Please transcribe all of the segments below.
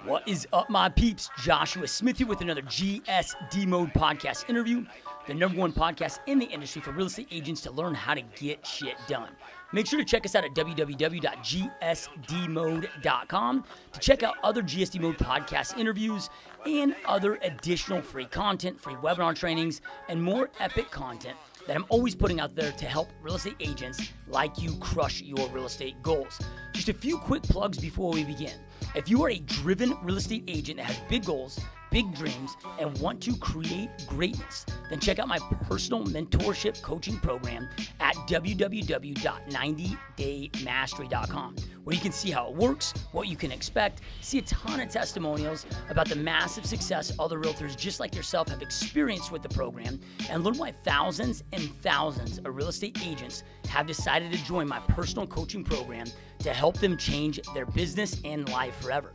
What is up, my peeps? Joshua Smith here with another GSD Mode podcast interview, the #1 podcast in the industry for real estate agents to learn how to get shit done. Make sure to check us out at www.gsdmode.com to check out other GSD Mode podcast interviews and other additional free content, free webinar trainings, and more epic content that I'm always putting out there to help real estate agents like you crush your real estate goals. Just a few quick plugs before we begin. If you are a driven real estate agent that has big goals, big dreams, and want to create greatness, then check out my personal mentorship coaching program at www.90daymastery.com, where you can see how it works, what you can expect, see a ton of testimonials about the massive success other realtors just like yourself have experienced with the program, and learn why thousands and thousands of real estate agents have decided to join my personal coaching program to help them change their business and life forever.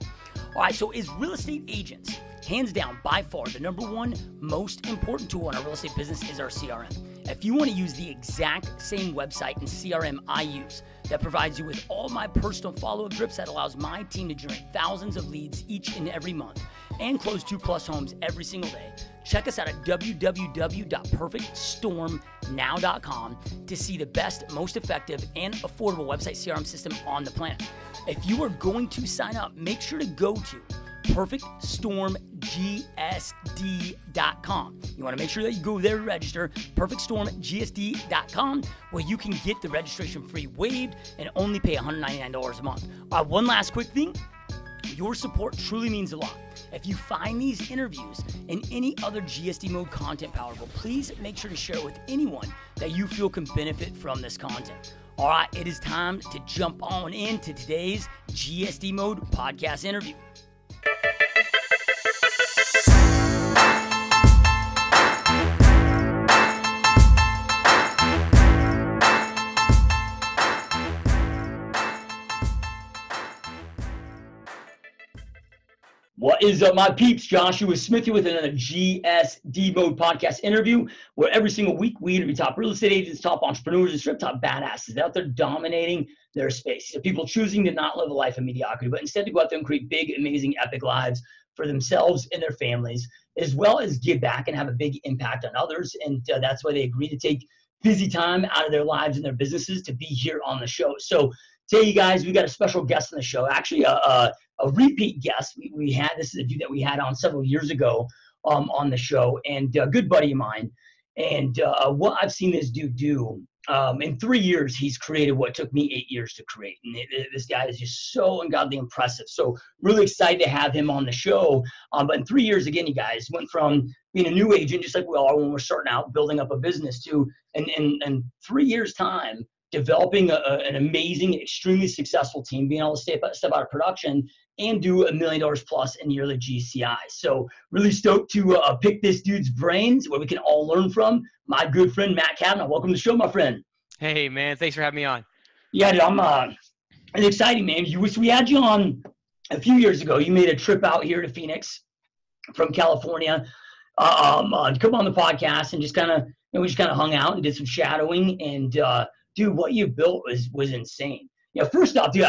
All right, so as real estate agents, hands down, by far, the #1 most important tool in our real estate business is our CRM. If you want to use the exact same website and CRM I use that provides you with all my personal follow-up drips that allows my team to generate thousands of leads each and every month and close 2+ homes every single day, check us out at www.perfectstormnow.com to see the best, most effective, and affordable website CRM system on the planet. If you are going to sign up, make sure to go to perfectstormgsd.com. You want to make sure that you go there to register, perfectstormgsd.com, where you can get the registration fee waived and only pay $199 a month. One last quick thing. Your support truly means a lot. If you find these interviews and any other GSD Mode content powerful, please make sure to share it with anyone that you feel can benefit from this content. All right, it is time to jump on into today's GSD Mode podcast interview. What is up, my peeps? Joshua Smith here with another GSD Mode podcast interview, where every single week we interview top real estate agents, top entrepreneurs, and strip top badasses out there dominating their space. So people choosing to not live a life of mediocrity, but instead to go out there and create big, amazing, epic lives for themselves and their families, as well as give back and have a big impact on others. And that's why they agree to take busy time out of their lives and their businesses to be here on the show. So today, you guys, we got a special guest on the show. Actually, a repeat guest. This is a dude that we had on several years ago on the show, and a good buddy of mine. And what I've seen this dude do, in 3 years, he's created what took me 8 years to create. And this guy is just so ungodly impressive. So really excited to have him on the show. But in 3 years, again, you guys, went from being a new agent, just like we all are when we're starting out, building up a business, to in 3 years' time, developing an amazing, extremely successful team, being able to step out of production and do $1 million plus in yearly GCI. So really stoked to pick this dude's brains, where we can all learn from. My good friend, Matt Cavanaugh. Welcome to the show, my friend. Hey, man. Thanks for having me on. Yeah, dude, it's exciting, man. We had you on a few years ago. You made a trip out here to Phoenix from California to come on the podcast and just kind of, we just kind of hung out and did some shadowing. And dude, what you built was insane. You know, first off, dude,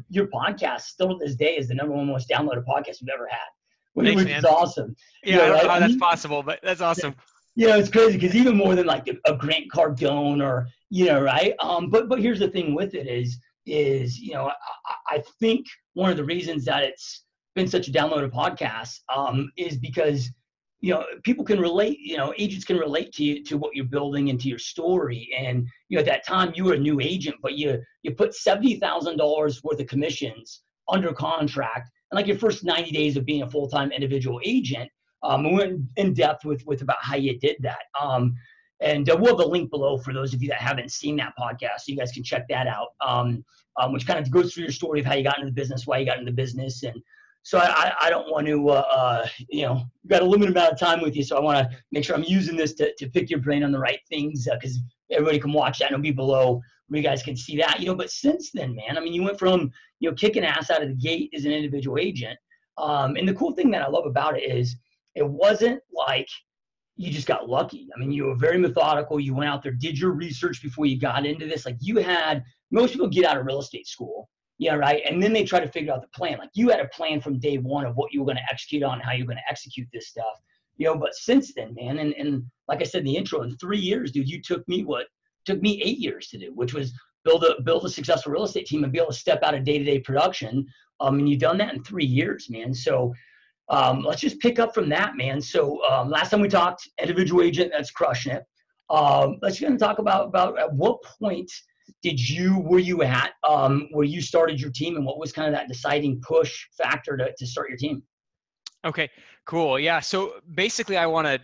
your podcast still to this day is the #1 most downloaded podcast we've ever had, which is awesome. Yeah, I don't know how that's possible, but that's awesome. Yeah, it's crazy because even more than like a Grant Cardone or, right? But here's the thing with it is I think one of the reasons that it's been such a downloaded podcast is because people can relate, agents can relate to what you're building and to your story. And, at that time you were a new agent, but you put $70,000 worth of commissions under contract. And like your first 90 days of being a full-time individual agent, we went in depth with about how you did that. And we'll have a link below for those of you that haven't seen that podcast, so you guys can check that out, which kind of goes through your story of how you got into the business, why you got into the business. And so I don't want to, we've got a limited amount of time with you, so I want to make sure I'm using this to pick your brain on the right things, because everybody can watch that and it'll be below where you guys can see that. But since then, man, I mean, you went from, kicking ass out of the gate as an individual agent. And the cool thing that I love about it is it wasn't like you just got lucky. I mean, you were very methodical. You went out there, did your research before you got into this. Like most people get out of real estate school Yeah, right. And then they try to figure out the plan. Like you had a plan from day one of what you were going to execute on, how you're going to execute this stuff. But since then, man, and like I said in the intro, in 3 years, dude, you took me what took me 8 years to do, which was build a successful real estate team and be able to step out of day-to-day production. And you've done that in 3 years, man. So let's just pick up from that, man. So last time we talked, individual agent, that's crushing it. Let's going to talk about at what point were you at where you started your team, and what was kind of that deciding push factor to start your team? Okay, cool. Yeah. So basically I want to,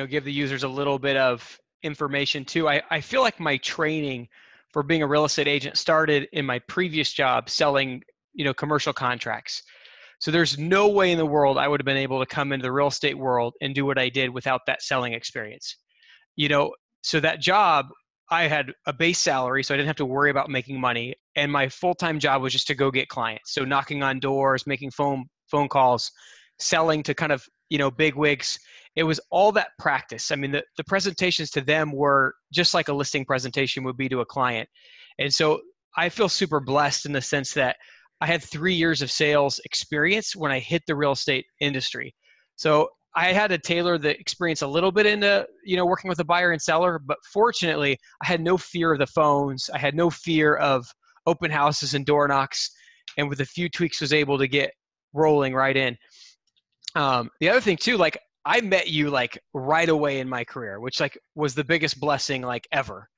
give the users a little bit of information too. I feel like my training for being a real estate agent started in my previous job selling, commercial contracts. So there's no way in the world I would have been able to come into the real estate world and do what I did without that selling experience. So that job, I had a base salary, so I didn't have to worry about making money. And my full-time job was just to go get clients. So knocking on doors, making phone calls, selling to kind of, big wigs. It was all that practice. I mean, the presentations to them were just like a listing presentation would be to a client. And so I feel super blessed in the sense that I had 3 years of sales experience when I hit the real estate industry. So I had to tailor the experience a little bit into, working with a buyer and seller, but fortunately I had no fear of the phones. I had no fear of open houses and door knocks. And with a few tweaks was able to get rolling right in. The other thing too, like I met you like right away in my career, which like was the biggest blessing like ever.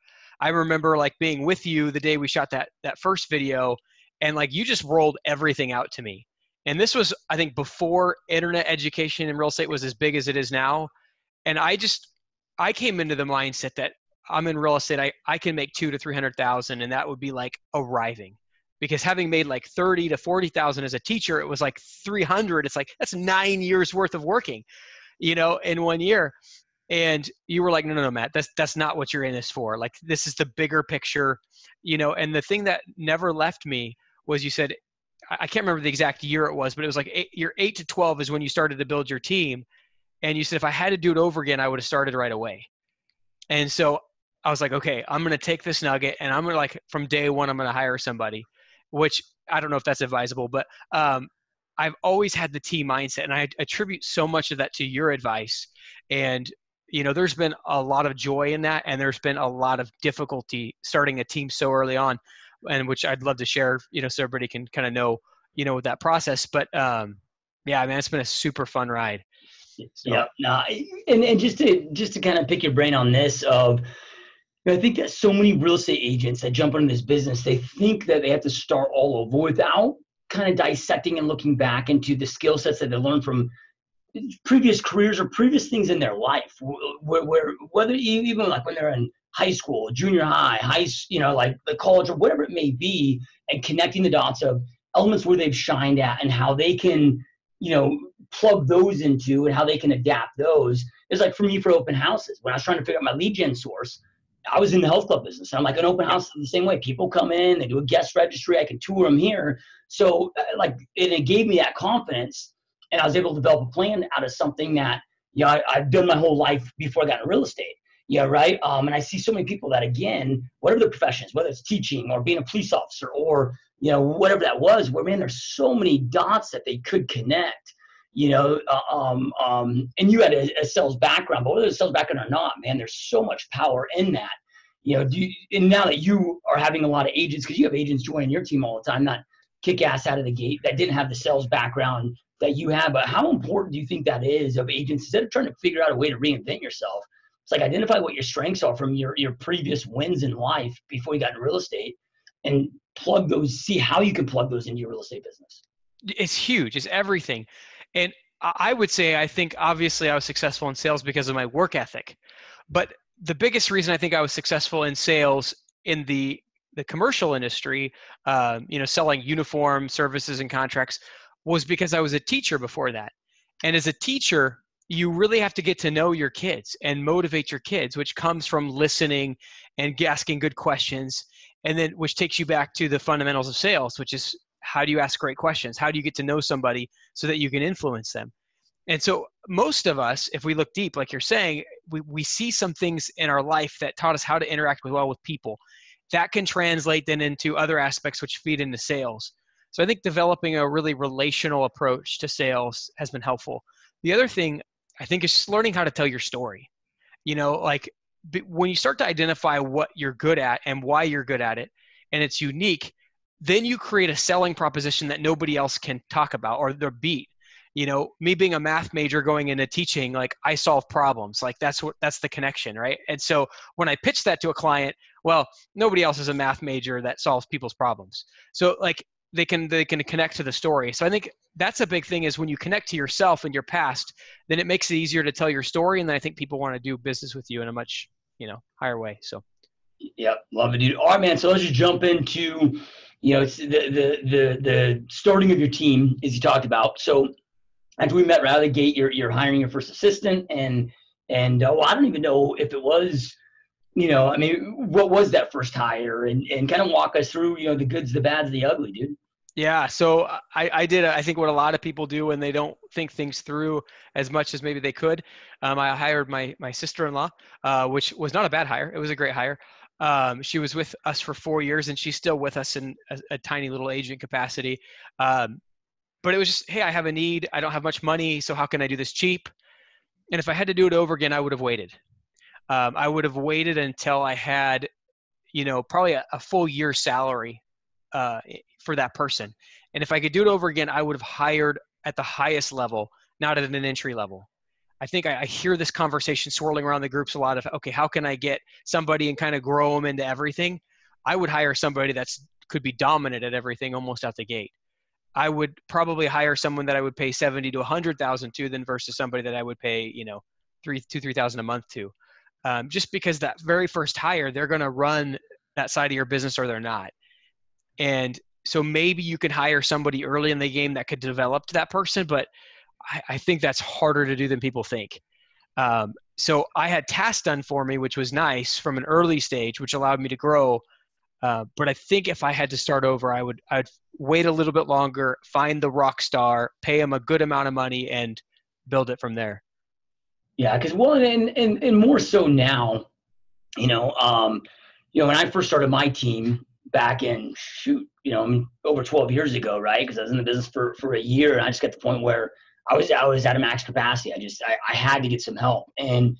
I remember like being with you the day we shot that first video, and like you just rolled everything out to me. And this was, I think, before internet education in real estate was as big as it is now. And I came into the mindset that I'm in real estate, I can make 200,000 to 300,000, and that would be like arriving. Because having made like 30 to 40,000 as a teacher, it was like 300. It's like, that's 9 years worth of working, in 1 year. And you were like, no, Matt, that's not what you're in this for. Like, this is the bigger picture, and the thing that never left me was you said, I can't remember the exact year it was, but it was like year 8 to 12 is when you started to build your team. And you said, if I had to do it over again, I would have started right away. And so I was like, okay, I'm going to take this nugget and I'm going to like, from day one, I'm going to hire somebody, which I don't know if that's advisable, but I've always had the team mindset, and I attribute so much of that to your advice. And, there's been a lot of joy in that, and there's been a lot of difficulty starting a team so early on, and which I'd love to share, so everybody can kind of know, that process. But yeah, man, it's been a super fun ride. So. Yeah. Nah, and just to kind of pick your brain on this I think that so many real estate agents that jump into this business, they think that they have to start all over without kind of dissecting and looking back into the skill sets that they learned from previous careers or previous things in their life, where whether even like when they're in high school, junior high, like the college or whatever it may be, and connecting the dots of elements where they've shined at and how they can, plug those into and how they can adapt those. It's like for me for open houses, when I was trying to figure out my lead gen source, I was in the health club business. I'm like an open house the same way. People come in, they do a guest registry. I can tour them here. So and it gave me that confidence, and I was able to develop a plan out of something that, I've done my whole life before I got into real estate. Yeah. Right. And I see so many people that, again, whatever their professions, whether it's teaching or being a police officer or, whatever that was, where, man, there's so many dots that they could connect. And you had a sales background, but whether it's a sales background or not, man, there's so much power in that. And now that you are having a lot of agents, because you have agents joining your team all the time, not kick ass out of the gate, that didn't have the sales background that you have, but how important do you think that is of agents, instead of trying to figure out a way to reinvent yourself? It's like identify what your strengths are from your previous wins in life before you got into real estate, and plug those, see how you can plug those into your real estate business. It's huge. It's everything. And I would say, I think obviously I was successful in sales because of my work ethic, but the biggest reason I think I was successful in sales in the commercial industry, selling uniform services and contracts, was because I was a teacher before that. And as a teacher, you really have to get to know your kids and motivate your kids, which comes from listening and asking good questions. And then, which takes you back to the fundamentals of sales, which is, how do you ask great questions? How do you get to know somebody so that you can influence them? And so most of us, if we look deep, like you're saying, we see some things in our life that taught us how to interact with people. that can translate then into other aspects which feed into sales. So I think developing a really relational approach to sales has been helpful. The other thing I think is just learning how to tell your story. Like when you start to identify what you're good at and why you're good at it, and it's unique, then you create a selling proposition that nobody else can talk about or they're beat. Me being a math major going into teaching, like I solve problems, like that's the connection, right? And so when I pitch that to a client, well, nobody else is a math major that solves people's problems. So like they can connect to the story. So I think that's a big thing, is when you connect to yourself and your past, then it makes it easier to tell your story. And then I think people want to do business with you in a much, higher way. So. Yep, love it, dude. All right, man. So let's just jump into, it's the starting of your team, as you talked about. So after we met right out of the gate, you're hiring your first assistant, and well, I don't even know if it was, what was that first hire, and kind of walk us through, the goods, the bads, the ugly, dude. Yeah. So I did, I think what a lot of people do when they don't think things through as much as maybe they could. I hired my sister-in-law, which was not a bad hire. It was a great hire. She was with us for 4 years, and she's still with us in a tiny little agent capacity. But it was just, hey, I have a need. I don't have much money, so how can I do this cheap? And if I had to do it over again, I would have waited. I would have waited until I had, probably a full year's salary for that person. And if I could do it over again, I would have hired at the highest level, not at an entry level. I think I hear this conversation swirling around the groups a lot of, okay, how can I get somebody and kind of grow them into everything? I would hire somebody could be dominant at everything almost out the gate. I would probably hire someone that I would pay 70 to 100,000 to, than versus somebody that I would pay, $3,000 a month to. Just because that very first hire, they're going to run that side of your business or they're not. And so maybe you can hire somebody early in the game that could develop to that person, but I think that's harder to do than people think. So I had tasks done for me, which was nice from an early stage, which allowed me to grow. But I think if I had to start over, I'd wait a little bit longer, find the rock star, pay him a good amount of money, and build it from there. Yeah, because and more so now, when I first started my team back in over 12 years ago, right? Because I was in the business for a year, and I just got to the point where I was at a max capacity. I had to get some help, and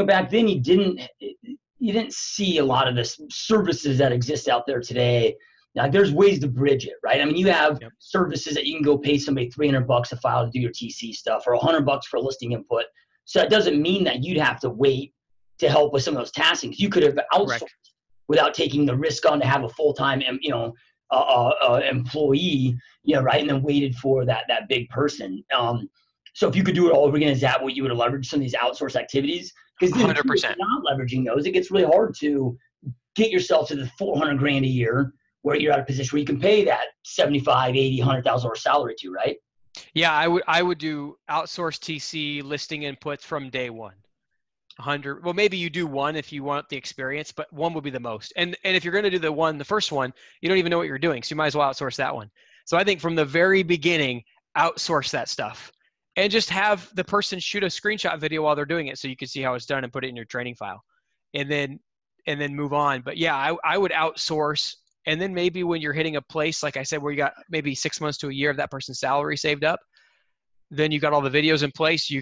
back then you didn't see a lot of the services that exist out there today. Now, there's ways to bridge it, right? I mean, you have services that you can go pay somebody $300 a file to do your TC stuff, or $100 for listing input. So that doesn't mean that you'd have to wait to help with some of those tasks. You could have outsourced without taking the risk on to have a full-time, employee, right? And then waited for that big person. So if you could do it all over again, is that what you would have leveraged, some of these outsourced activities? Because if you're not leveraging those, it gets really hard to get yourself to the $400,000 a year where you're at a position where you can pay that $75,000, $80,000, $100,000 salary to, right? Yeah, I would do outsourced TC listing inputs from day one. 100. Well, maybe you do one if you want the experience, but one would be the most. And if you're going to do the first one, you don't even know what you're doing, so you might as well outsource that one. So I think from the very beginning, outsource that stuff, and just have the person shoot a screenshot video while they're doing it, so you can see how it's done and put it in your training file, and then move on. But yeah, I would outsource. And then maybe when you're hitting a place, like I said, where you got maybe 6 months to a year of that person's salary saved up, then you got all the videos in place. You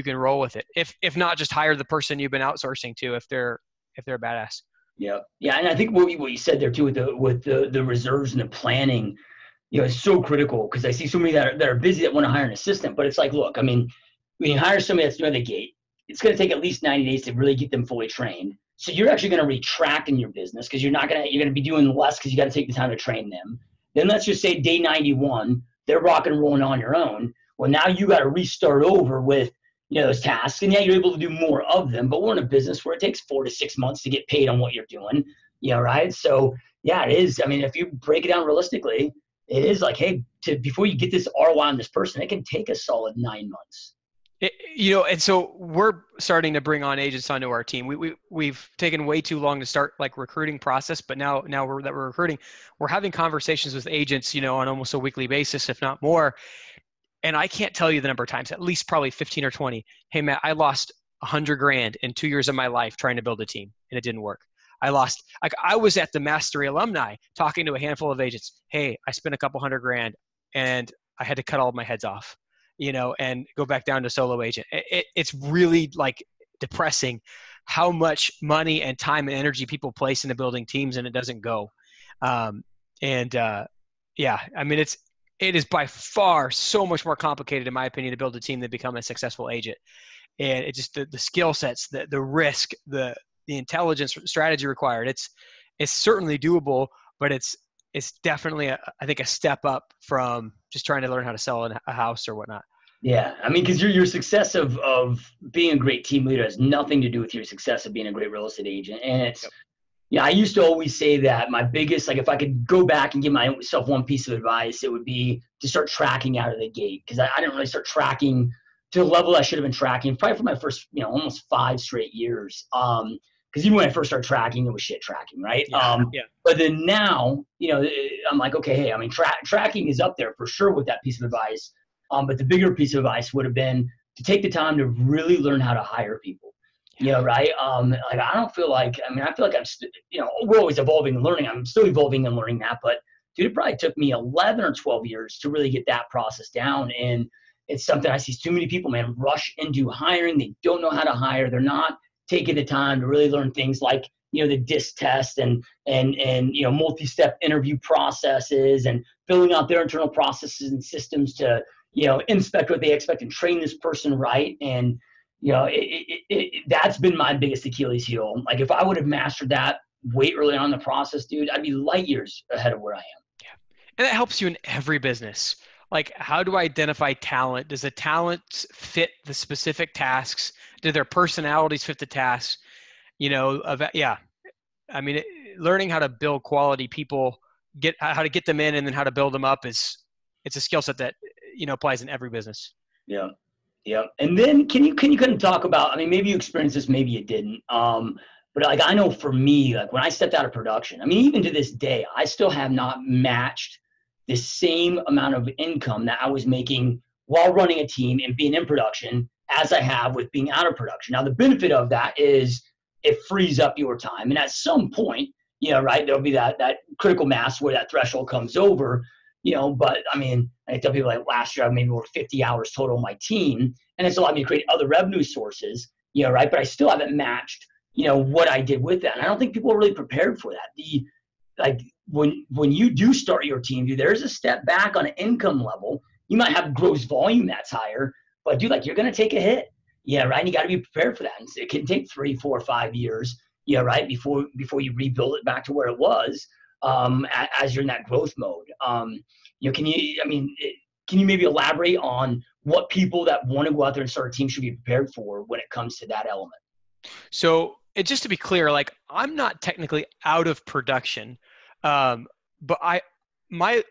can roll with it. If not, just hire the person you've been outsourcing to if they're a badass. Yeah. And I think what you said there too with the reserves and the planning, it's so critical, because I see so many that are busy that want to hire an assistant. But it's like, look, I mean, when you hire somebody that's new at the gate, it's going to take at least 90 days to really get them fully trained. So you're actually going to retract in your business, because you're going to be doing less because you got to take the time to train them. Then let's just say day 91, they're rock and rolling on your own. Well, now you got to restart over with those tasks, and yeah, you're able to do more of them. But we're in a business where it takes 4 to 6 months to get paid on what you're doing. Right? So yeah, it is. I mean, if you break it down realistically, it is like, hey, before you get this ROI on this person, it can take a solid 9 months. And so we're starting to bring on agents onto our team. We've taken way too long to start like recruiting process, but now we're recruiting, we're having conversations with agents, on almost a weekly basis, if not more. And I can't tell you the number of times, at least probably 15 or 20. Hey, Matt, I lost $100,000 in 2 years of my life trying to build a team, and it didn't work. I was at the Mastery alumni talking to a handful of agents. Hey, I spent a couple $100,000 and I had to cut all of my heads off, and go back down to solo agent. It's really like depressing how much money and time and energy people place into building teams and it doesn't go. Yeah, I mean, it is by far so much more complicated, in my opinion, to build a team than become a successful agent. And it just, the skill sets, the risk, the intelligence, strategy required. It's certainly doable, but it's definitely I think a step up from just trying to learn how to sell a house or whatnot. Yeah, I mean, because your success of being a great team leader has nothing to do with your success of being a great real estate agent. And it's, I used to always say that my biggest, like if I could go back and give myself one piece of advice, it would be to start tracking out of the gate. Because I didn't really start tracking to the level I should have been tracking probably for my first, almost 5 straight years. Because even when I first started tracking, it was shit tracking, right? But then now, I'm like, okay, hey, I mean, tracking is up there for sure with that piece of advice. But the bigger piece of advice would have been to take the time to really learn how to hire people. Right? Like I don't feel like, I feel like I'm, we're always evolving and learning. I'm still evolving and learning that, but dude, it probably took me 11 or 12 years to really get that process down. And it's something I see too many people, man, rush into hiring. They don't know how to hire. They're not taking the time to really learn things like, the DISC test and multi-step interview processes and filling out their internal processes and systems to, inspect what they expect and train this person right. And, that's been my biggest Achilles heel. Like if I would have mastered that way early on in the process, dude, I'd be light years ahead of where I am. Yeah. And that helps you in every business. Like, how do I identify talent? Does the talent fit the specific tasks? Do their personalities fit the tasks? Learning how to build quality people, how to get them in and then how to build them up it's a skill set that, applies in every business. Yeah. Yeah. And then can you kind of talk about, maybe you experienced this, maybe you didn't. But like, I know for me, like when I stepped out of production, even to this day, I still have not matched the same amount of income that I was making while running a team and being in production as I have with being out of production. Now, the benefit of that is it frees up your time. And at some point, right, there'll be that critical mass where that threshold comes over. But I tell people like last year I maybe worked 50 hours total on my team, and it's allowed me to create other revenue sources, right? But I still haven't matched, what I did with that. And I don't think people are really prepared for that. When you do start your team, dude, there's a step back on an income level. You might have gross volume that's higher, but dude, like you're going to take a hit. Yeah, right. And you got to be prepared for that. And it can take 3, 4, 5 years, right, before you rebuild it back to where it was. As you're in that growth mode. Can you maybe elaborate on what people that want to go out there and start a team should be prepared for when it comes to that element? So just to be clear, like I'm not technically out of production, but my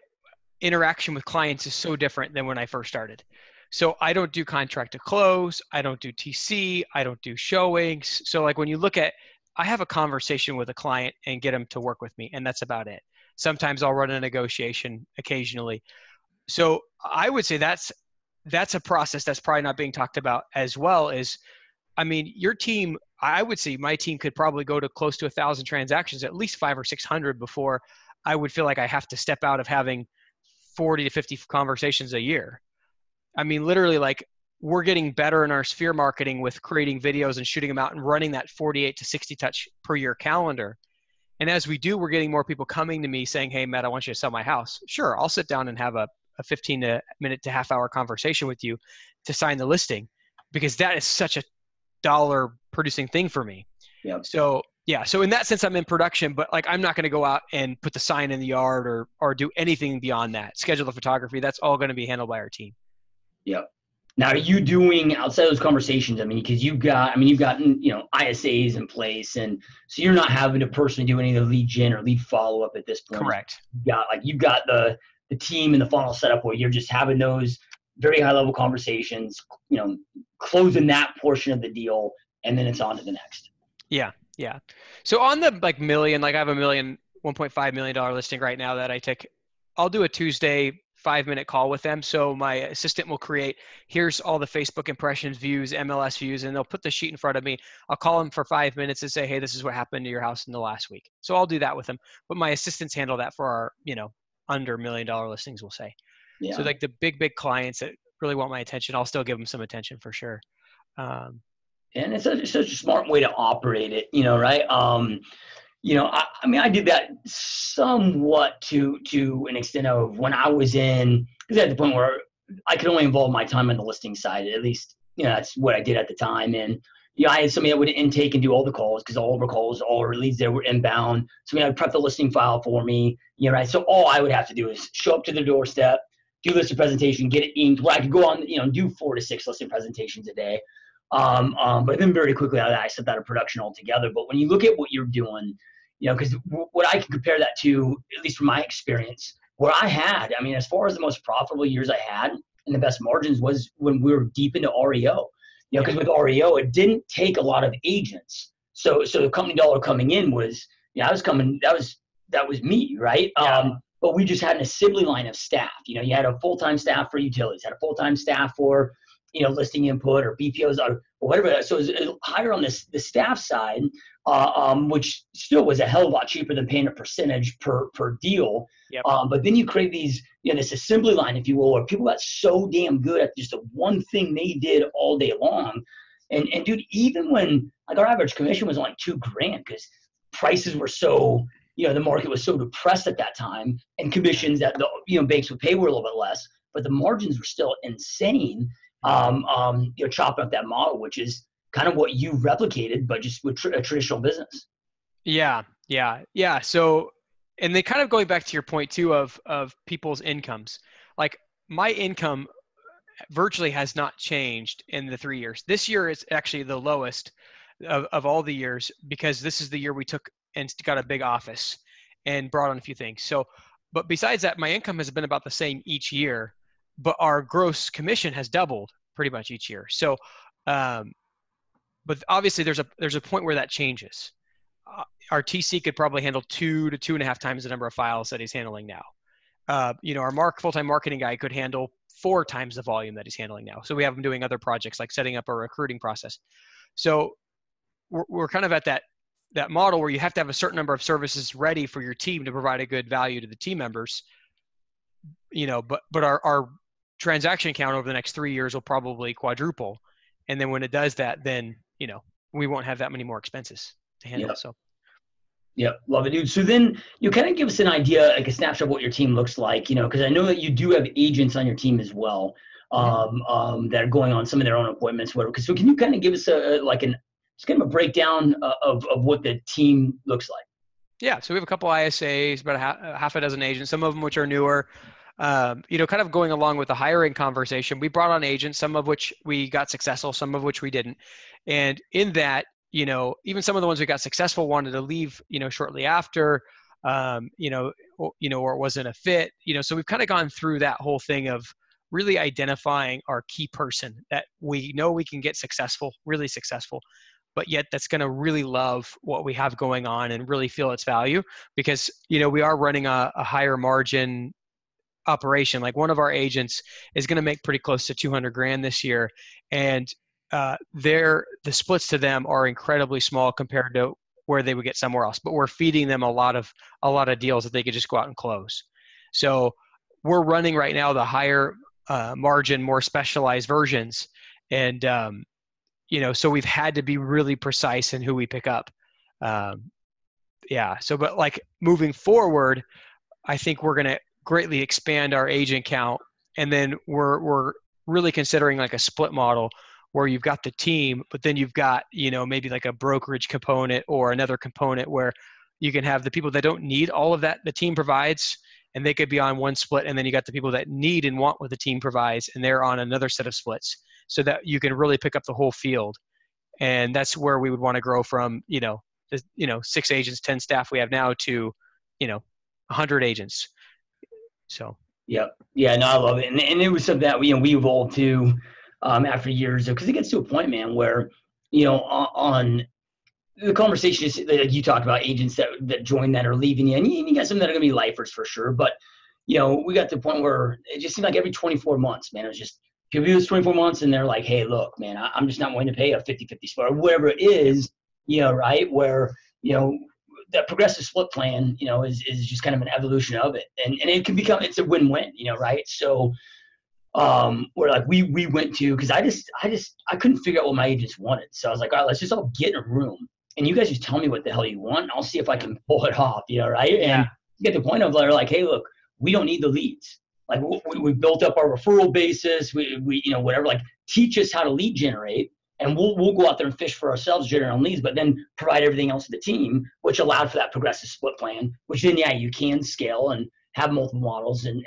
interaction with clients is so different than when I first started. So I don't do contract to close. I don't do TC. I don't do showings. So like when you look at, I have a conversation with a client and get them to work with me, and that's about it. Sometimes I'll run a negotiation occasionally. So I would say that's a process that's probably not being talked about as well as, your team, I would say my team could probably go to close to 1,000 transactions, at least 500 or 600 before I would feel like I have to step out of having 40 to 50 conversations a year. Literally like we're getting better in our sphere marketing with creating videos and shooting them out and running that 48 to 60 touch per year calendar. And as we do, we're getting more people coming to me saying, hey, Matt, I want you to sell my house. Sure, I'll sit down and have a 15-minute to half-hour conversation with you to sign the listing, because that is such a dollar-producing thing for me. Yep. So in that sense, I'm in production, but like I'm not going to go out and put the sign in the yard or do anything beyond that. Schedule the photography. That's all going to be handled by our team. Yep. Now, are you doing outside of those conversations? Because you've gotten, ISAs in place, and so you're not having to personally do any of the lead gen or lead follow up at this point. Correct. You've got the team and the funnel set up where you're just having those very high level conversations, closing that portion of the deal, and then it's on to the next. Yeah. So on the million, I have $1.5 million listing right now that I'll do a Tuesday 5-minute call with them. So my assistant will create, here's all the Facebook impressions, views, MLS views, and they'll put the sheet in front of me. I'll call them for 5 minutes and say, hey, this is what happened to your house in the last week. So I'll do that with them. But my assistants handle that for our, under $1 million listings, we'll say. Yeah. So like the big clients that really want my attention, I'll still give them some attention for sure. And it's such a smart way to operate it, right? I mean, I did that somewhat to an extent of when I was because at the point where I could only involve my time on the listing side, at least, that's what I did at the time. And, I had somebody that would intake and do all the calls because all of our calls, all our leads there were inbound. So we had to prep the listing file for me, right? So all I would have to do is show up to the doorstep, do listing presentation, get it inked, where I could go on, do 4 to 6 listing presentations a day. But then very quickly I set that in production altogether. But when you look at what you're doing, because what I can compare that to, at least from my experience, where I had, I mean, as far as the most profitable years I had and the best margins was when we were deep into REO. Because with REO, it didn't take a lot of agents. So the company dollar coming in was, that was me, right? Yeah. But we just had an assembly line of staff. You had a full-time staff for utilities, had a full-time staff for listing input or BPOs or whatever. So it was higher on the staff side, which still was a hell of a lot cheaper than paying a percentage per deal. Yep. But then you create these, this assembly line, if you will, where people got so damn good at just the one thing they did all day long. And dude, even when like our average commission was only $2,000 because prices were so, the market was so depressed at that time, and commissions that the banks would pay were a little bit less, but the margins were still insane. Chopping up that model, which is kind of what you replicated, but just with a traditional business. Yeah. So, and then kind of going back to your point too of people's incomes, like my income virtually has not changed in the 3 years. This year is actually the lowest of all the years because this is the year we took and got a big office and brought on a few things. So, but besides that, my income has been about the same each year, but our gross commission has doubled pretty much each year. So, but obviously there's a point where that changes. Our TC could probably handle 2 to 2.5 times the number of files that he's handling now. Our full-time marketing guy could handle 4 times the volume that he's handling now. So we have him doing other projects like setting up a recruiting process. So we're kind of at that model where you have to have a certain number of services ready for your team to provide a good value to the team members. But our transaction count over the next 3 years will probably quadruple. And then when it does that, then, we won't have that many more expenses to handle. Yep. So. Yeah, love it, dude. So then you kind of give us an idea, like a snapshot of what your team looks like, because I know that you do have agents on your team as well, that are going on some of their own appointments, whatever. So can you kind of give us just kind of a breakdown of what the team looks like? Yeah. So we have a couple ISAs, about half a dozen agents, some of them which are newer. Kind of going along with the hiring conversation, we brought on agents, some of which we got successful, some of which we didn't. And in that, even some of the ones we got successful wanted to leave, shortly after, or it wasn't a fit, so we've kind of gone through that whole thing of really identifying our key person that we know we can get successful, really successful, but yet that's going to really love what we have going on and really feel its value because, we are running a higher margin operation. Like one of our agents is going to make pretty close to $200,000 this year. And the splits to them are incredibly small compared to where they would get somewhere else, but we're feeding them a lot of deals that they could just go out and close. So we're running right now the higher margin, more specialized versions. And, so we've had to be really precise in who we pick up. But like moving forward, I think we're going to greatly expand our agent count. And then we're really considering like a split model where you've got the team, but then you've got, maybe like a brokerage component or another component where you can have the people that don't need all of that the team provides, and they could be on one split. And then you got the people that need and want what the team provides, and they're on another set of splits so that you can really pick up the whole field. And that's where we would want to grow from, 6 agents, 10 staff we have now to, 100 agents. So. Yep. Yeah, no, I love it. And it was something that we evolved to after years, because it gets to a point, man, where, on the conversation is that you talked about agents that join that are leaving you, and you got some that are going to be lifers for sure. But, we got to the point where it just seemed like every 24 months, man, it was just people do this 24 months and they're like, hey, look, man, I'm just not willing to pay a 50-50 split or whatever it is, right? Where, that progressive split plan, is just kind of an evolution of it. And it can become, it's a win-win, right? So, where like we went to, cause I couldn't figure out what my agents wanted. So I was like, all right, let's just all get in a room and you guys just tell me what the hell you want. And I'll see if I can pull it off, right? And get the point of like, hey, look, we don't need the leads. Like we built up our referral basis. We whatever, like teach us how to lead generate and we'll go out there and fish for ourselves, generate on leads, but then provide everything else to the team, which allowed for that progressive split plan, which then, you can scale and have multiple models. And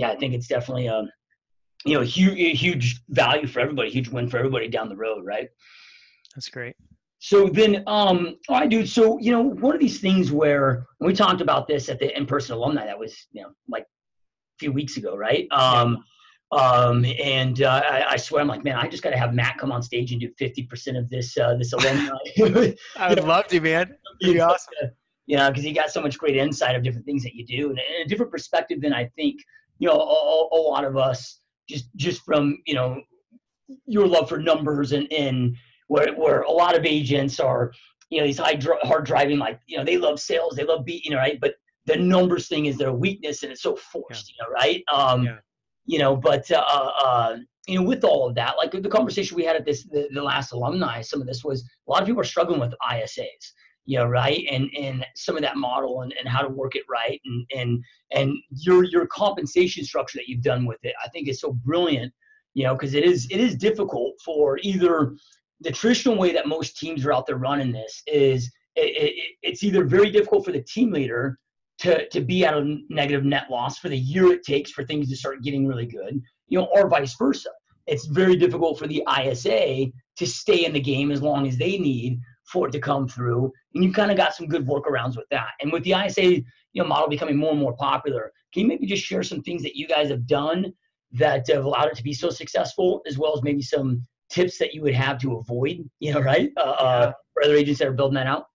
I think it's definitely a huge value for everybody, huge win for everybody down the road. Right. That's great. So then, all right, dude. So, one of these things where we talked about this at the in-person alumni, that was, like a few weeks ago. Right. I swear, I'm like, man, I just got to have Matt come on stage and do 50% of this alumni. I would love to, man. It'd be awesome. Because he got so much great insight of different things that you do and a different perspective than I think, a lot of us just from, your love for numbers and where a lot of agents are, these hard driving, like, they love sales, they love beating, right? But the numbers thing is their weakness and it's so forced, right? With all of that, like the conversation we had at the last alumni, some of this was a lot of people are struggling with ISAs, right? And some of that model and how to work it right. And your compensation structure that you've done with it, I think is so brilliant, because it is difficult for either the traditional way that most teams are out there running this is it's either very difficult for the team leader to be at a negative net loss for the year it takes for things to start getting really good, or vice versa. It's very difficult for the ISA to stay in the game as long as they need for it to come through. And you kind of got some good workarounds with that. And with the ISA, model becoming more and more popular, can you maybe just share some things that you guys have done that have allowed it to be so successful, as well as maybe some tips that you would have to avoid, right? For other agents that are building that out?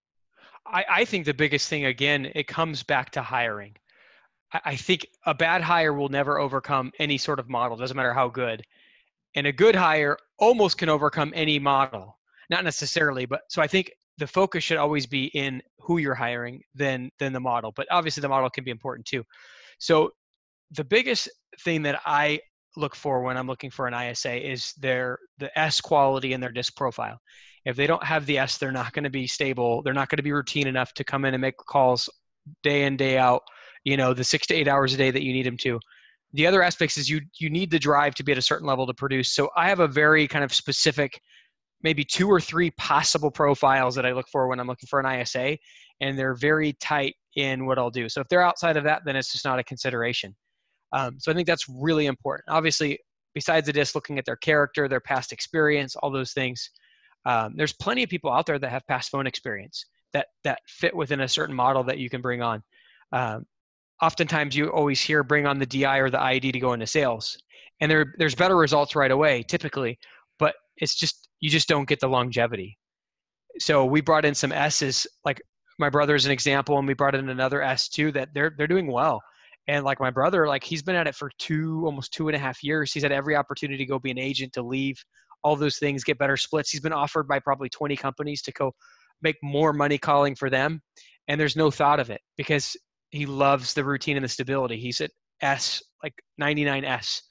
I think the biggest thing, again, it comes back to hiring. I think a bad hire will never overcome any sort of model, doesn't matter how good. And a good hire almost can overcome any model. Not necessarily, but so I think the focus should always be in who you're hiring than the model. But obviously the model can be important too. So the biggest thing that I look for when I'm looking for an ISA is the S quality in their disc profile. If they don't have the S, they're not going to be stable. They're not going to be routine enough to come in and make calls day in, day out, the 6 to 8 hours a day that you need them to. The other aspects is you need the drive to be at a certain level to produce. So I have a very kind of specific, maybe 2 or 3 possible profiles that I look for when I'm looking for an ISA, and they're very tight in what I'll do. So if they're outside of that, then it's just not a consideration. So I think that's really important. Obviously, besides the disc, looking at their character, their past experience, all those things. There's plenty of people out there that have past phone experience that fit within a certain model that you can bring on. Oftentimes you always hear bring on the DI or the ID to go into sales, and there's better results right away typically, but it's just, you just don't get the longevity. So we brought in some S's, like my brother's an example, and we brought in another S too, that they're doing well. And like my brother, like he's been at it for almost 2.5 years. He's had every opportunity to go be an agent, to leave, all those things, get better splits. He's been offered by probably 20 companies to go make more money calling for them. And there's no thought of it because he loves the routine and the stability. He's at S, like 99S.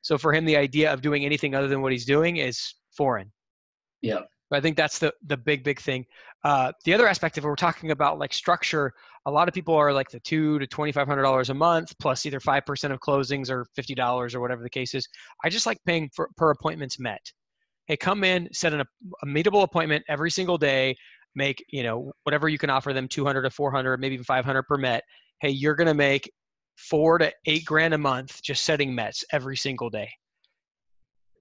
So for him, the idea of doing anything other than what he's doing is foreign. Yeah. But I think that's the big thing. The other aspect, if we're talking about like structure, a lot of people are like the $200 to $2,500 a month plus either 5% of closings or $50 or whatever the case is. I just like paying per appointments met. Hey, come in, set a meetable appointment every single day, make, whatever you can offer them, 200 to 400, maybe even 500 per met. Hey, you're going to make $4 to $8 a month just setting mets every single day.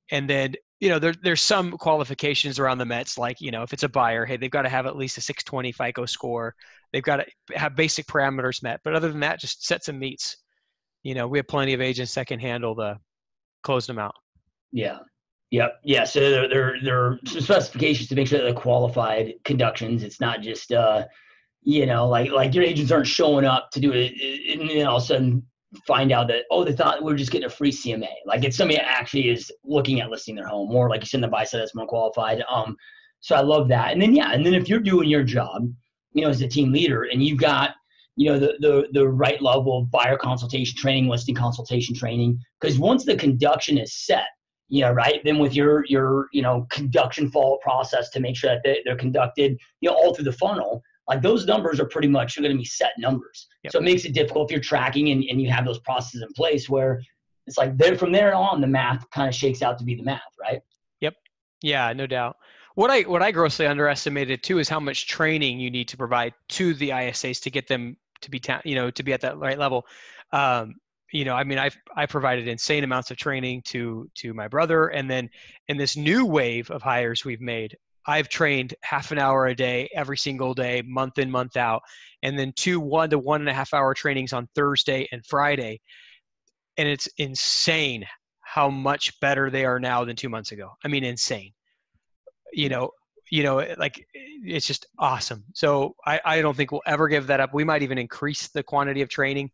And then, there's some qualifications around the Mets, like, if it's a buyer, hey, they've got to have at least a 620 FICO score. They've got to have basic parameters met. But other than that, just set some meets. We have plenty of agents that can handle the closing them out. Yeah. Yep. Yeah. So there are some specifications to make sure that they're qualified conductions. It's not just, like your agents aren't showing up to do it, and then all of a sudden find out that, oh, they thought we were just getting a free CMA. Like it's somebody that actually is looking at listing their home, or like you said, the buy side that's more qualified. So I love that. And then, and then if you're doing your job, as a team leader, and you've got, the right level of buyer consultation training, listing consultation training, because once the conduction is set, right, then with your conduction follow-up process to make sure that they're conducted, all through the funnel, like those numbers are pretty much going to be set numbers. Yep. So it makes it difficult if you're tracking and you have those processes in place where it's like from there on, the math kind of shakes out to be the math, right? Yep. Yeah, no doubt. What I grossly underestimated too is how much training you need to provide to the ISAs to get them to be to be at that right level. I mean, I provided insane amounts of training to my brother, and then in this new wave of hires we've made, I've trained half an hour a day, every single day, month in, month out, and then 1 to 1.5 hour trainings on Thursday and Friday. And it's insane how much better they are now than 2 months ago. I mean, insane. Like it's just awesome. So I don't think we'll ever give that up. We might even increase the quantity of training,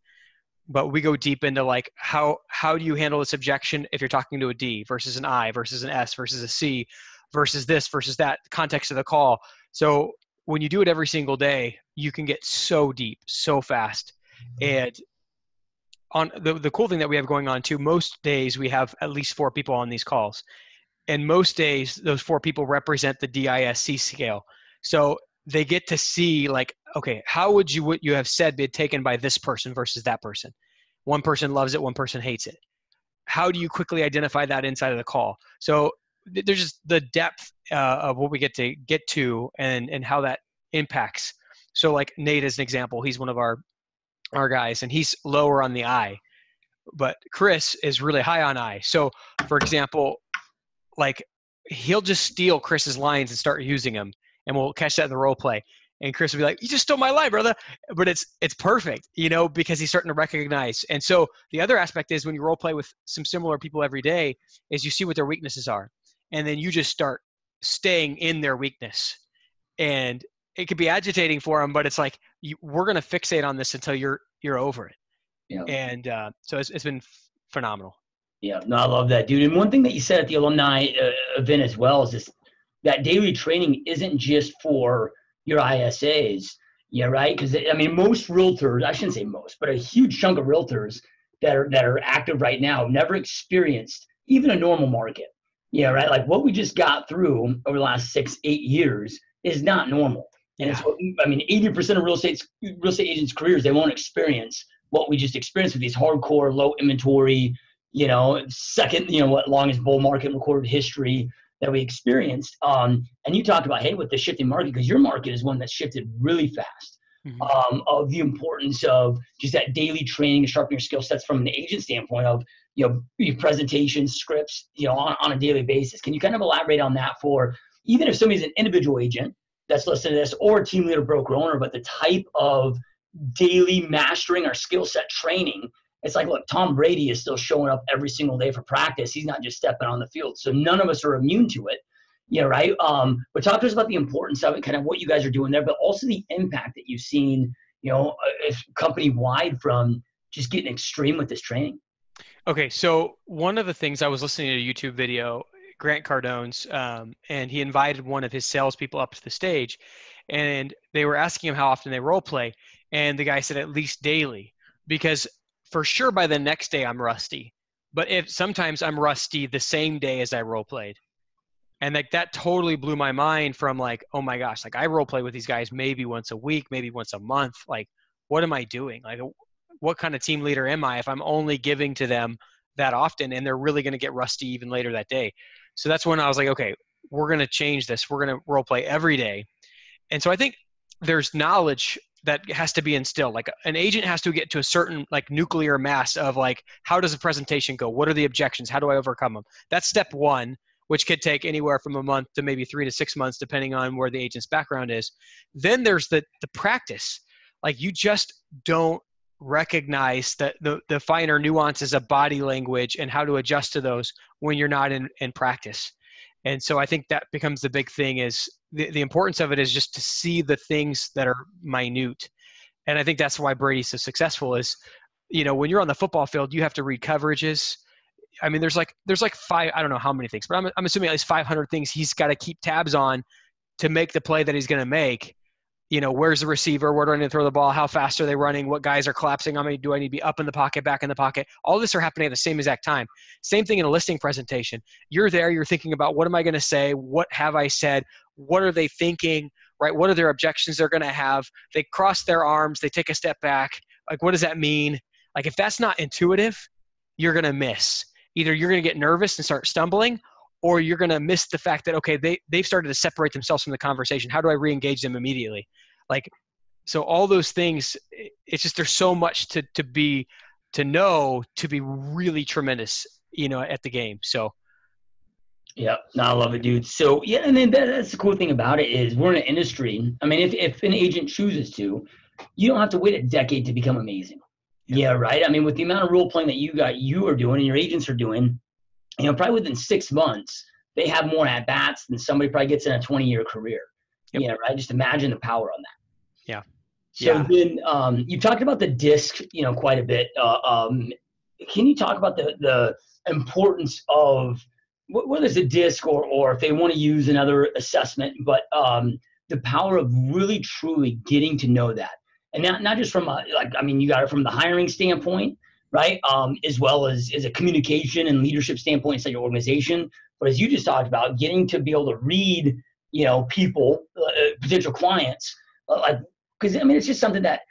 but we go deep into like how do you handle this objection if you're talking to a D versus an I versus an S versus a C versus this versus that, context of the call. So when you do it every single day, you can get so deep, so fast. And on the cool thing that we have going on too, most days we have at least 4 people on these calls. And most days, those 4 people represent the DISC scale. So they get to see like, okay, how would what you have said be taken by this person versus that person? One person loves it, one person hates it. How do you quickly identify that inside of the call? So there's just the depth of what we get to and how that impacts. So like Nate is an example. He's one of our guys, and he's lower on the I, but Chris is really high on I. So for example, like he'll just steal Chris's lines and start using them, and we'll catch that in the role play. And Chris will be like, "You just stole my line, brother." But it's perfect, because he's starting to recognize. And so the other aspect is when you role play with some similar people every day is you see what their weaknesses are. And then you just start staying in their weakness. And it could be agitating for them, but it's like, we're going to fixate on this until you're over it. Yeah. And so it's been phenomenal. Yeah, no, I love that, dude. And one thing that you said at the alumni event as well is that daily training isn't just for your ISAs, right? Because I mean, most realtors, I shouldn't say most, but a huge chunk of realtors that are active right now never experienced even a normal market, right? Like what we just got through over the last 6-8 years is not normal. And it's, I mean, 80% of real estate agents' careers, they won't experience what we just experienced with these hardcore, low inventory, second, longest bull market in recorded history that we experienced. And you talked about, hey, with the shifting market, because your market is one that's shifted really fast, of the importance of just that daily training and sharpening your skill sets from the agent standpoint of, your presentations, scripts, on a daily basis. Can you kind of elaborate on that for, even if somebody's an individual agent that's listening to this, or a team leader, broker owner, but the type of daily mastering our skill set training? It's like, look, Tom Brady is still showing up every single day for practice. He's not just stepping on the field. So none of us are immune to it, right? But talk to us about the importance of it, kind of what you guys are doing there, but also the impact that you've seen, company-wide from just getting extreme with this training. Okay, so one of the things, I was listening to a YouTube video, Grant Cardone's, and he invited one of his salespeople up to the stage, and they were asking him how often they role play, and the guy said at least daily, because for sure by the next day I'm rusty, but if sometimes I'm rusty the same day as I role played. And like that totally blew my mind from like, oh my gosh, like I role play with these guys maybe once a week, maybe once a month. Like, what am I doing? Like, what kind of team leader am I if I'm only giving to them that often and they're really going to get rusty even later that day? So that's when I was like, okay, we're going to change this. We're going to role play every day. And so I think there's knowledge that has to be instilled. Like an agent has to get to a certain like nuclear mass of like, how does the presentation go? What are the objections? How do I overcome them? That's step one, which could take anywhere from a month to maybe 3 to 6 months, depending on where the agent's background is. Then there's the practice. Like you just don't recognize the finer nuances of body language and how to adjust to those when you're not in practice. And so I think that becomes the big thing, is the importance of it is just to see the things that are minute. And I think that's why Brady's so successful, is when you're on the football field, you have to read coverages. I mean, there's like five, I don't know how many things, but I'm assuming at least 500 things he's got to keep tabs on to make the play that he's going to make. Where's the receiver? Where do I need to throw the ball? How fast are they running? What guys are collapsing? How many do I need to be up in the pocket, back in the pocket? All this are happening at the same exact time. Same thing in a listing presentation. You're there, you're thinking about, what am I going to say? What have I said? What are they thinking, right? What are their objections they're going to have? They cross their arms, they take a step back. Like, what does that mean? Like, if that's not intuitive, you're going to miss. Either you're going to get nervous and start stumbling, or you're going to miss the fact that, okay, they've started to separate themselves from the conversation. How do I re-engage them immediately? Like, so all those things, it's just, there's so much to be really tremendous, at the game. So. Yeah, no, I love it, dude. So yeah, and then that's the cool thing about it is we're in an industry. I mean, if an agent chooses to, you don't have to wait a decade to become amazing. Yep. Yeah, right. I mean, with the amount of role playing that you are doing and your agents are doing, probably within 6 months, they have more at bats than somebody probably gets in a 20-year career. Yep. Yeah, right. Just imagine the power on that. Yeah. So then you talked about the disc, quite a bit. Can you talk about the importance of whether it's a disc or if they want to use another assessment, but the power of really truly getting to know that, and not just from you got it from the hiring standpoint, right? As well as a communication and leadership standpoint inside your organization. But as you just talked about, getting to be able to read, people, potential clients, because I mean, it's just something that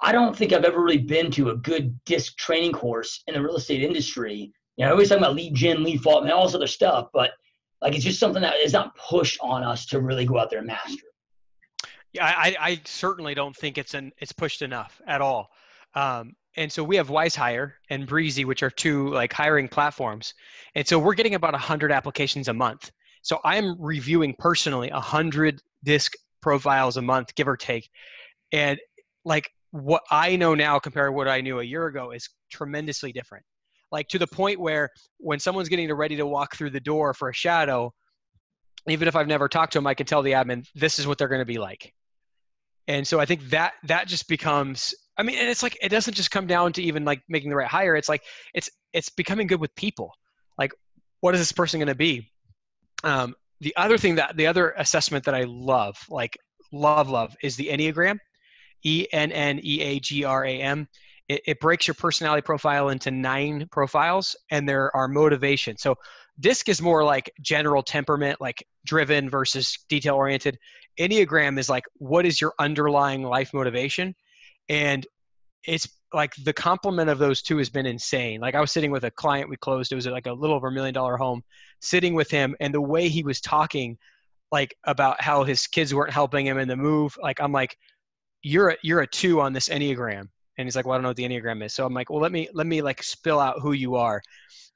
I don't think I've ever really been to a good disc training course in the real estate industry. I always talk about lead gen, lead fault, and all this other stuff, but it's just something that is not pushed on us to really go out there and master. Yeah, I certainly don't think it's pushed enough at all. And so we have WiseHire and Breezy, which are two hiring platforms. And so we're getting about 100 applications a month. So I'm reviewing personally 100 disc profiles a month, give or take. And what I know now compared to what I knew a year ago is tremendously different. To the point where when someone's getting ready to walk through the door for a shadow, even if I've never talked to them, I can tell the admin, this is what they're going to be like. And so I think that just becomes, and it's it doesn't just come down to even making the right hire. It's it's becoming good with people. What is this person going to be? The other assessment that I love is the Enneagram, ENNEAGRAM. It breaks your personality profile into 9 profiles, and there are motivations. So DISC is more general temperament, driven versus detail oriented. Enneagram is what is your underlying life motivation? And it's the complement of those two has been insane. I was sitting with a client we closed. It was a little over $1 million home, sitting with him, and the way he was talking about how his kids weren't helping him in the move. I'm you're a 2 on this Enneagram. And he's like, well, I don't know what the Enneagram is. So I'm like, well, let me spill out who you are.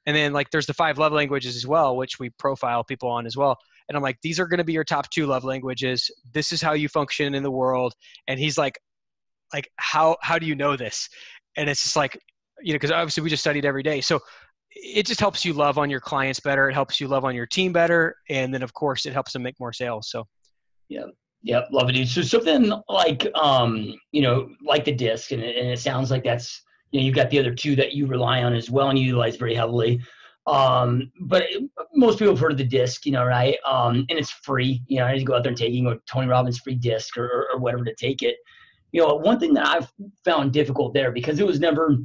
And then there's the 5 love languages as well, which we profile people on as well. And I'm like, these are going to be your top 2 love languages. This is how you function in the world. And he's like, how do you know this? And it's just because obviously we just studied every day. So it just helps you love on your clients better. It helps you love on your team better. And then of course it helps them make more sales. So yeah. Yeah, love it, dude. So something like the disc, and it sounds like that's, you've got the other 2 that you rely on as well and you utilize very heavily. But most people have heard of the disc, right? And it's free. I just go out there and take Tony Robbins' free disc or whatever to take it. One thing that I've found difficult there, because it was never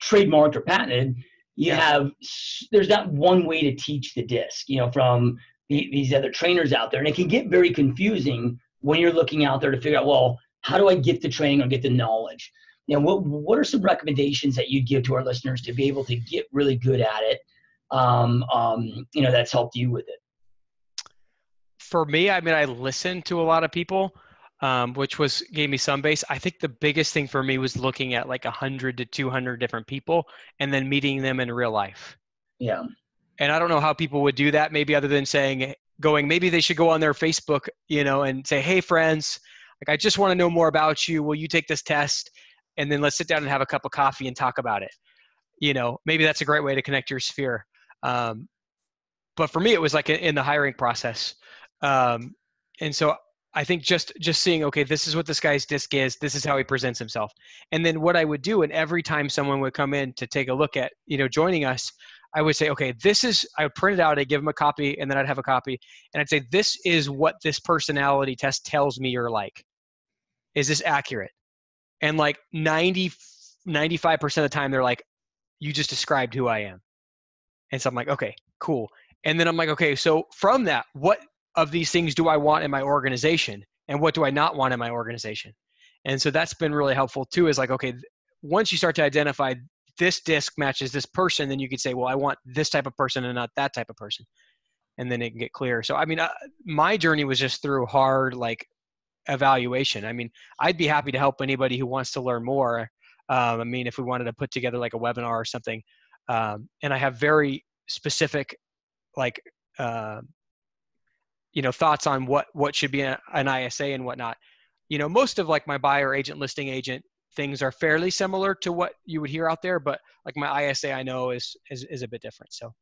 trademarked or patented, there's not one way to teach the disc, from these other trainers out there. And it can get very confusing when you're looking out there to figure out, well, how do I get the training or get the knowledge? What are some recommendations that you'd give to our listeners to be able to get really good at it? That's helped you with it. For me, I listened to a lot of people, which gave me some base. I think the biggest thing for me was looking at 100 to 200 different people and then meeting them in real life. Yeah. And I don't know how people would do that, maybe other than maybe they should go on their Facebook, and say, hey, friends, I just want to know more about you. Will you take this test? And then let's sit down and have a cup of coffee and talk about it. Maybe that's a great way to connect your sphere. But for me, it was in the hiring process. And so I think just seeing, okay, this is what this guy's disc is. This is how he presents himself. And then what I would do, and every time someone would come in to take a look at, joining us, I would say, okay, I would print it out. I'd give them a copy, and then I'd have a copy. And I'd say, this is what this personality test tells me you're like. Is this accurate? And like 95% of the time, they're like, you just described who I am. And so I'm like, okay, cool. And then I'm like, okay, so from that, what of these things do I want in my organization? And what do I not want in my organization? And so that's been really helpful too, is like, okay, once you start to identify this disc matches this person, then you could say, well, I want this type of person and not that type of person. And then it can get clear. So, I mean, my journey was just through hard, like, evaluation. I mean, I'd be happy to help anybody who wants to learn more. I mean, if we wanted to put together like a webinar or something, and I have very specific, like, thoughts on what should be an ISA and whatnot. Most of like my buyer agent, listing agent things are fairly similar to what you would hear out there, but like my ISA I know is a bit different. So.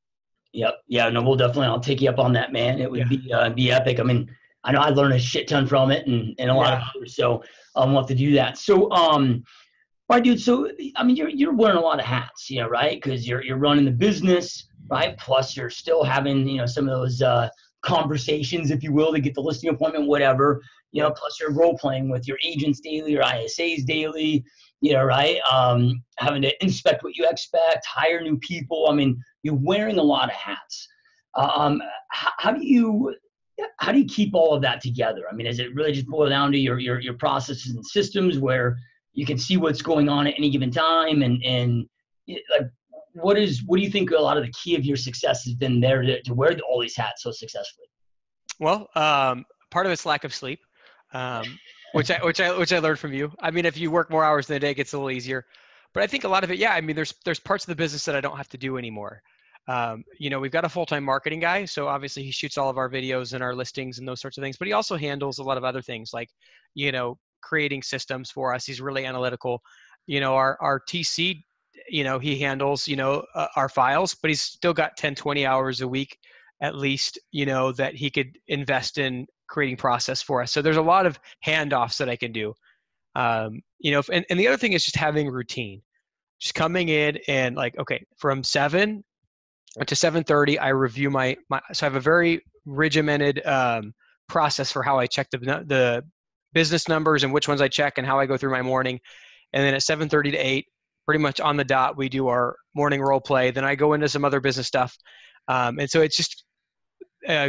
Yep. Yeah, no, I'll take you up on that, man. It would Yeah. be epic. I mean, I know I learned a shit ton from it and a lot of Yeah. others. So we'll have to do that. So, all right, dude. So, I mean, you're wearing a lot of hats, right? Because you're running the business, right? Plus you're still having, some of those, conversations, if you will, to get the listing appointment, whatever, plus you're role playing with your agents daily or ISAs daily, right? Having to inspect what you expect, hire new people. I mean, you're wearing a lot of hats. How do you keep all of that together? I mean, is it really just boil down to your processes and systems where you can see what's going on at any given time, and like, what do you think a lot of the key of your success has been there to wear all these hats so successfully? Well, part of it's lack of sleep, which I learned from you. I mean, if you work more hours in the day, it gets a little easier. But I think a lot of it, yeah. I mean, there's parts of the business that I don't have to do anymore. We've got a full-time marketing guy, so obviously he shoots all of our videos and our listings and those sorts of things. But he also handles a lot of other things, like creating systems for us. He's really analytical. Our TC, he handles our files, but he's still got 10, 20 hours a week at least, that he could invest in creating process for us. So there's a lot of handoffs that I can do. And the other thing is just having routine, just coming in and like, okay, from 7 to 7:30, I review so I have a very regimented process for how I check the business numbers and which ones I check and how I go through my morning. And then at 7:30 to 8, pretty much on the dot, we do our morning role play. Then I go into some other business stuff. And so it's just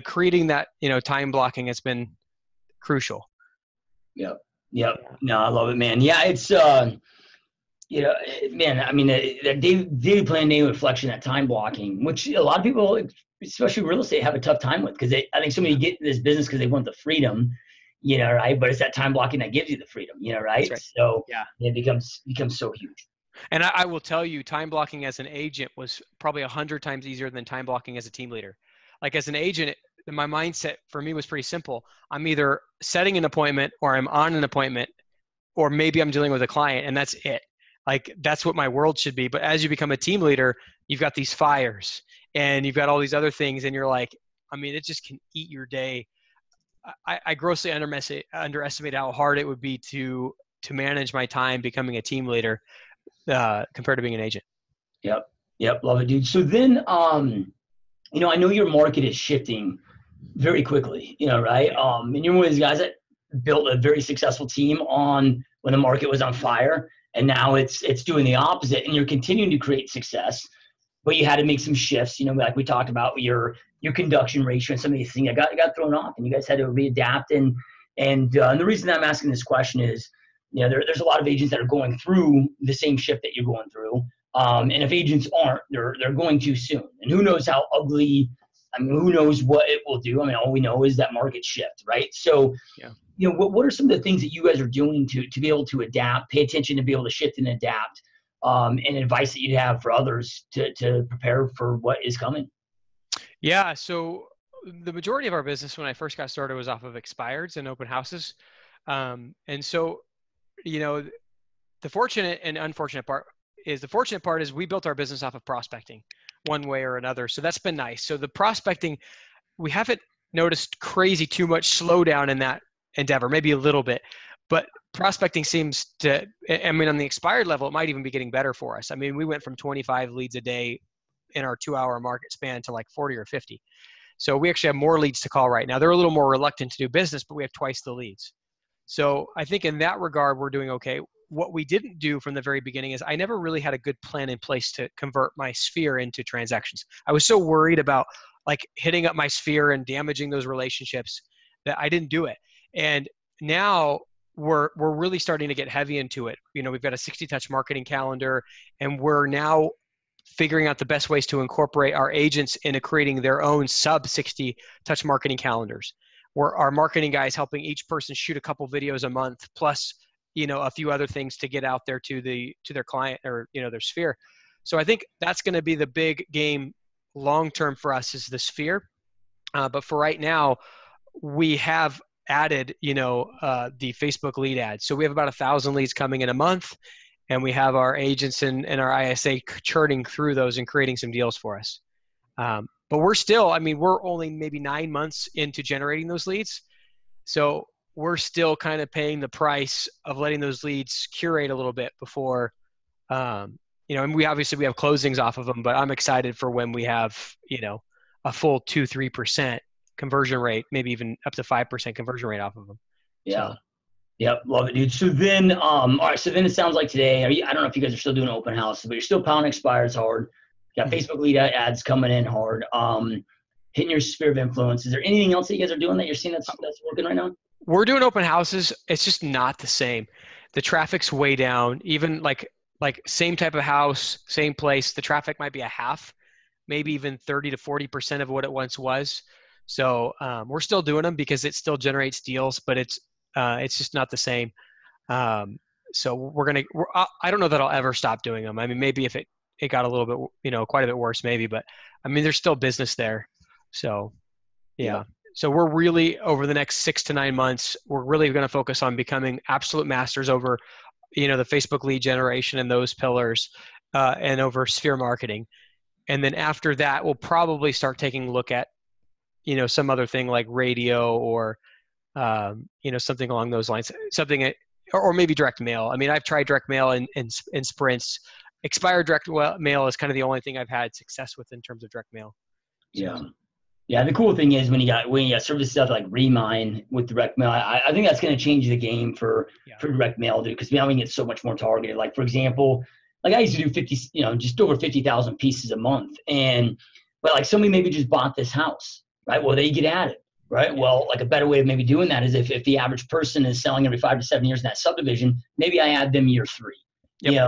creating that, time blocking has been crucial. Yep. No, I love it, man. Yeah, it's, man, I mean, that daily plan, daily reflection, that time blocking, which a lot of people, especially real estate, have a tough time with, because I think so many get in this business because they want the freedom, right? But it's that time blocking that gives you the freedom, right? Right. So yeah, it becomes so huge. And I will tell you, time blocking as an agent was probably 100 times easier than time blocking as a team leader. Like as an agent, my mindset for me was pretty simple. I'm either setting an appointment or I'm on an appointment, or maybe I'm dealing with a client, and that's it. Like that's what my world should be. But as you become a team leader, you've got these fires and you've got all these other things, and you're like, I mean, it just can eat your day. I grossly underestimate how hard it would be to manage my time becoming a team leader compared to being an agent. Yep. Love it, dude. So then, I know your market is shifting very quickly, right? And you're one of these guys that built a very successful team on when the market was on fire, and now it's doing the opposite, and you're continuing to create success, but you had to make some shifts, like we talked about your conduction ratio and some of these things that got thrown off, and you guys had to readapt. And the reason I'm asking this question is, there's a lot of agents that are going through the same shift that you're going through. And if agents aren't, they're going too soon. And who knows how ugly, I mean, who knows what it will do? I mean, all we know is that market shift, right? So, what are some of the things that you guys are doing to be able to adapt, pay attention to be able to shift and adapt, and advice that you'd have for others to prepare for what is coming? Yeah. So the majority of our business when I first got started was off of expireds and open houses. And so, the fortunate and unfortunate part is, the fortunate part is we built our business off of prospecting one way or another. So that's been nice. So the prospecting, we haven't noticed crazy too much slowdown in that endeavor, maybe a little bit, but prospecting seems to, I mean, on the expired level, it might even be getting better for us. I mean, we went from 25 leads a day in our 2-hour market span to like 40 or 50. So we actually have more leads to call right now. They're a little more reluctant to do business, but we have twice the leads. So I think in that regard, we're doing okay. What we didn't do from the very beginning is I never really had a good plan in place to convert my sphere into transactions. I was so worried about like hitting up my sphere and damaging those relationships that I didn't do it. And now we're really starting to get heavy into it. You know, we've got a 60 touch marketing calendar, and we're now figuring out the best ways to incorporate our agents into creating their own sub 60 touch marketing calendars, where our marketing guys helping each person shoot a couple videos a month, plus, you know, a few other things to get out there to their client or, you know, their sphere. So I think that's going to be the big game long-term for us, is the sphere. But for right now, we have added, you know, the Facebook lead ads. So we have about 1,000 leads coming in a month, and we have our agents and our ISA churning through those and creating some deals for us. But we're still, I mean, we're only maybe 9 months into generating those leads. So we're still kind of paying the price of letting those leads curate a little bit before, you know, and we have closings off of them, but I'm excited for when we have, you know, a full 2-3% conversion rate, maybe even up to 5% conversion rate off of them. Yeah. So. Yep, love it, dude. So then, all right. So then it sounds like today, I don't know if you guys are still doing open houses, but you're still pounding expireds hard. You got Facebook lead ads coming in hard. Hitting your sphere of influence. Is there anything else that you guys are doing that you're seeing that's working right now? We're doing open houses. It's just not the same. The traffic's way down. Even like same type of house, same place, the traffic might be a half, maybe even 30 to 40% of what it once was. So we're still doing them because it still generates deals, but it's just not the same. So I don't know that I'll ever stop doing them. I mean, maybe if it got a little bit, you know, quite a bit worse, maybe, but I mean, there's still business there. So, yeah. So we're really, over the next 6 to 9 months, we're really going to focus on becoming absolute masters over, you know, the Facebook lead generation and those pillars, and over sphere marketing. And then after that, we'll probably start taking a look at, you know, some other thing like radio or, you know, something along those lines, something, or maybe direct mail. I mean, I've tried direct mail in sprints. Expired direct mail is kind of the only thing I've had success with in terms of direct mail. So. Yeah. Yeah, the cool thing is when you got service stuff like Remine with direct mail, I think that's going to change the game for direct mail, dude, because now we can get so much more targeted. Like, for example, like I used to do 50, you know, just over 50,000 pieces a month, but like somebody maybe just bought this house, right? Well, they get added, right? Well, like a better way of maybe doing that is if the average person is selling every 5 to 7 years in that subdivision, maybe I add them year 3,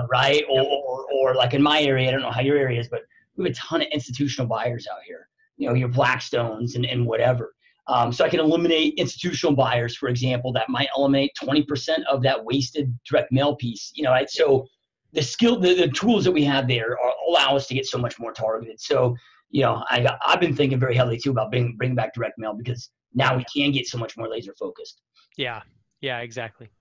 right? Or like in my area, I don't know how your area is, but we have a ton of institutional buyers out here. You know, your Blackstones and whatever. So I can eliminate institutional buyers, for example, that might eliminate 20% of that wasted direct mail piece, you know, right? So the tools that we have there allow us to get so much more targeted. So, you know, I've been thinking very heavily too about bringing back direct mail, because now we can get so much more laser focused. Yeah, exactly.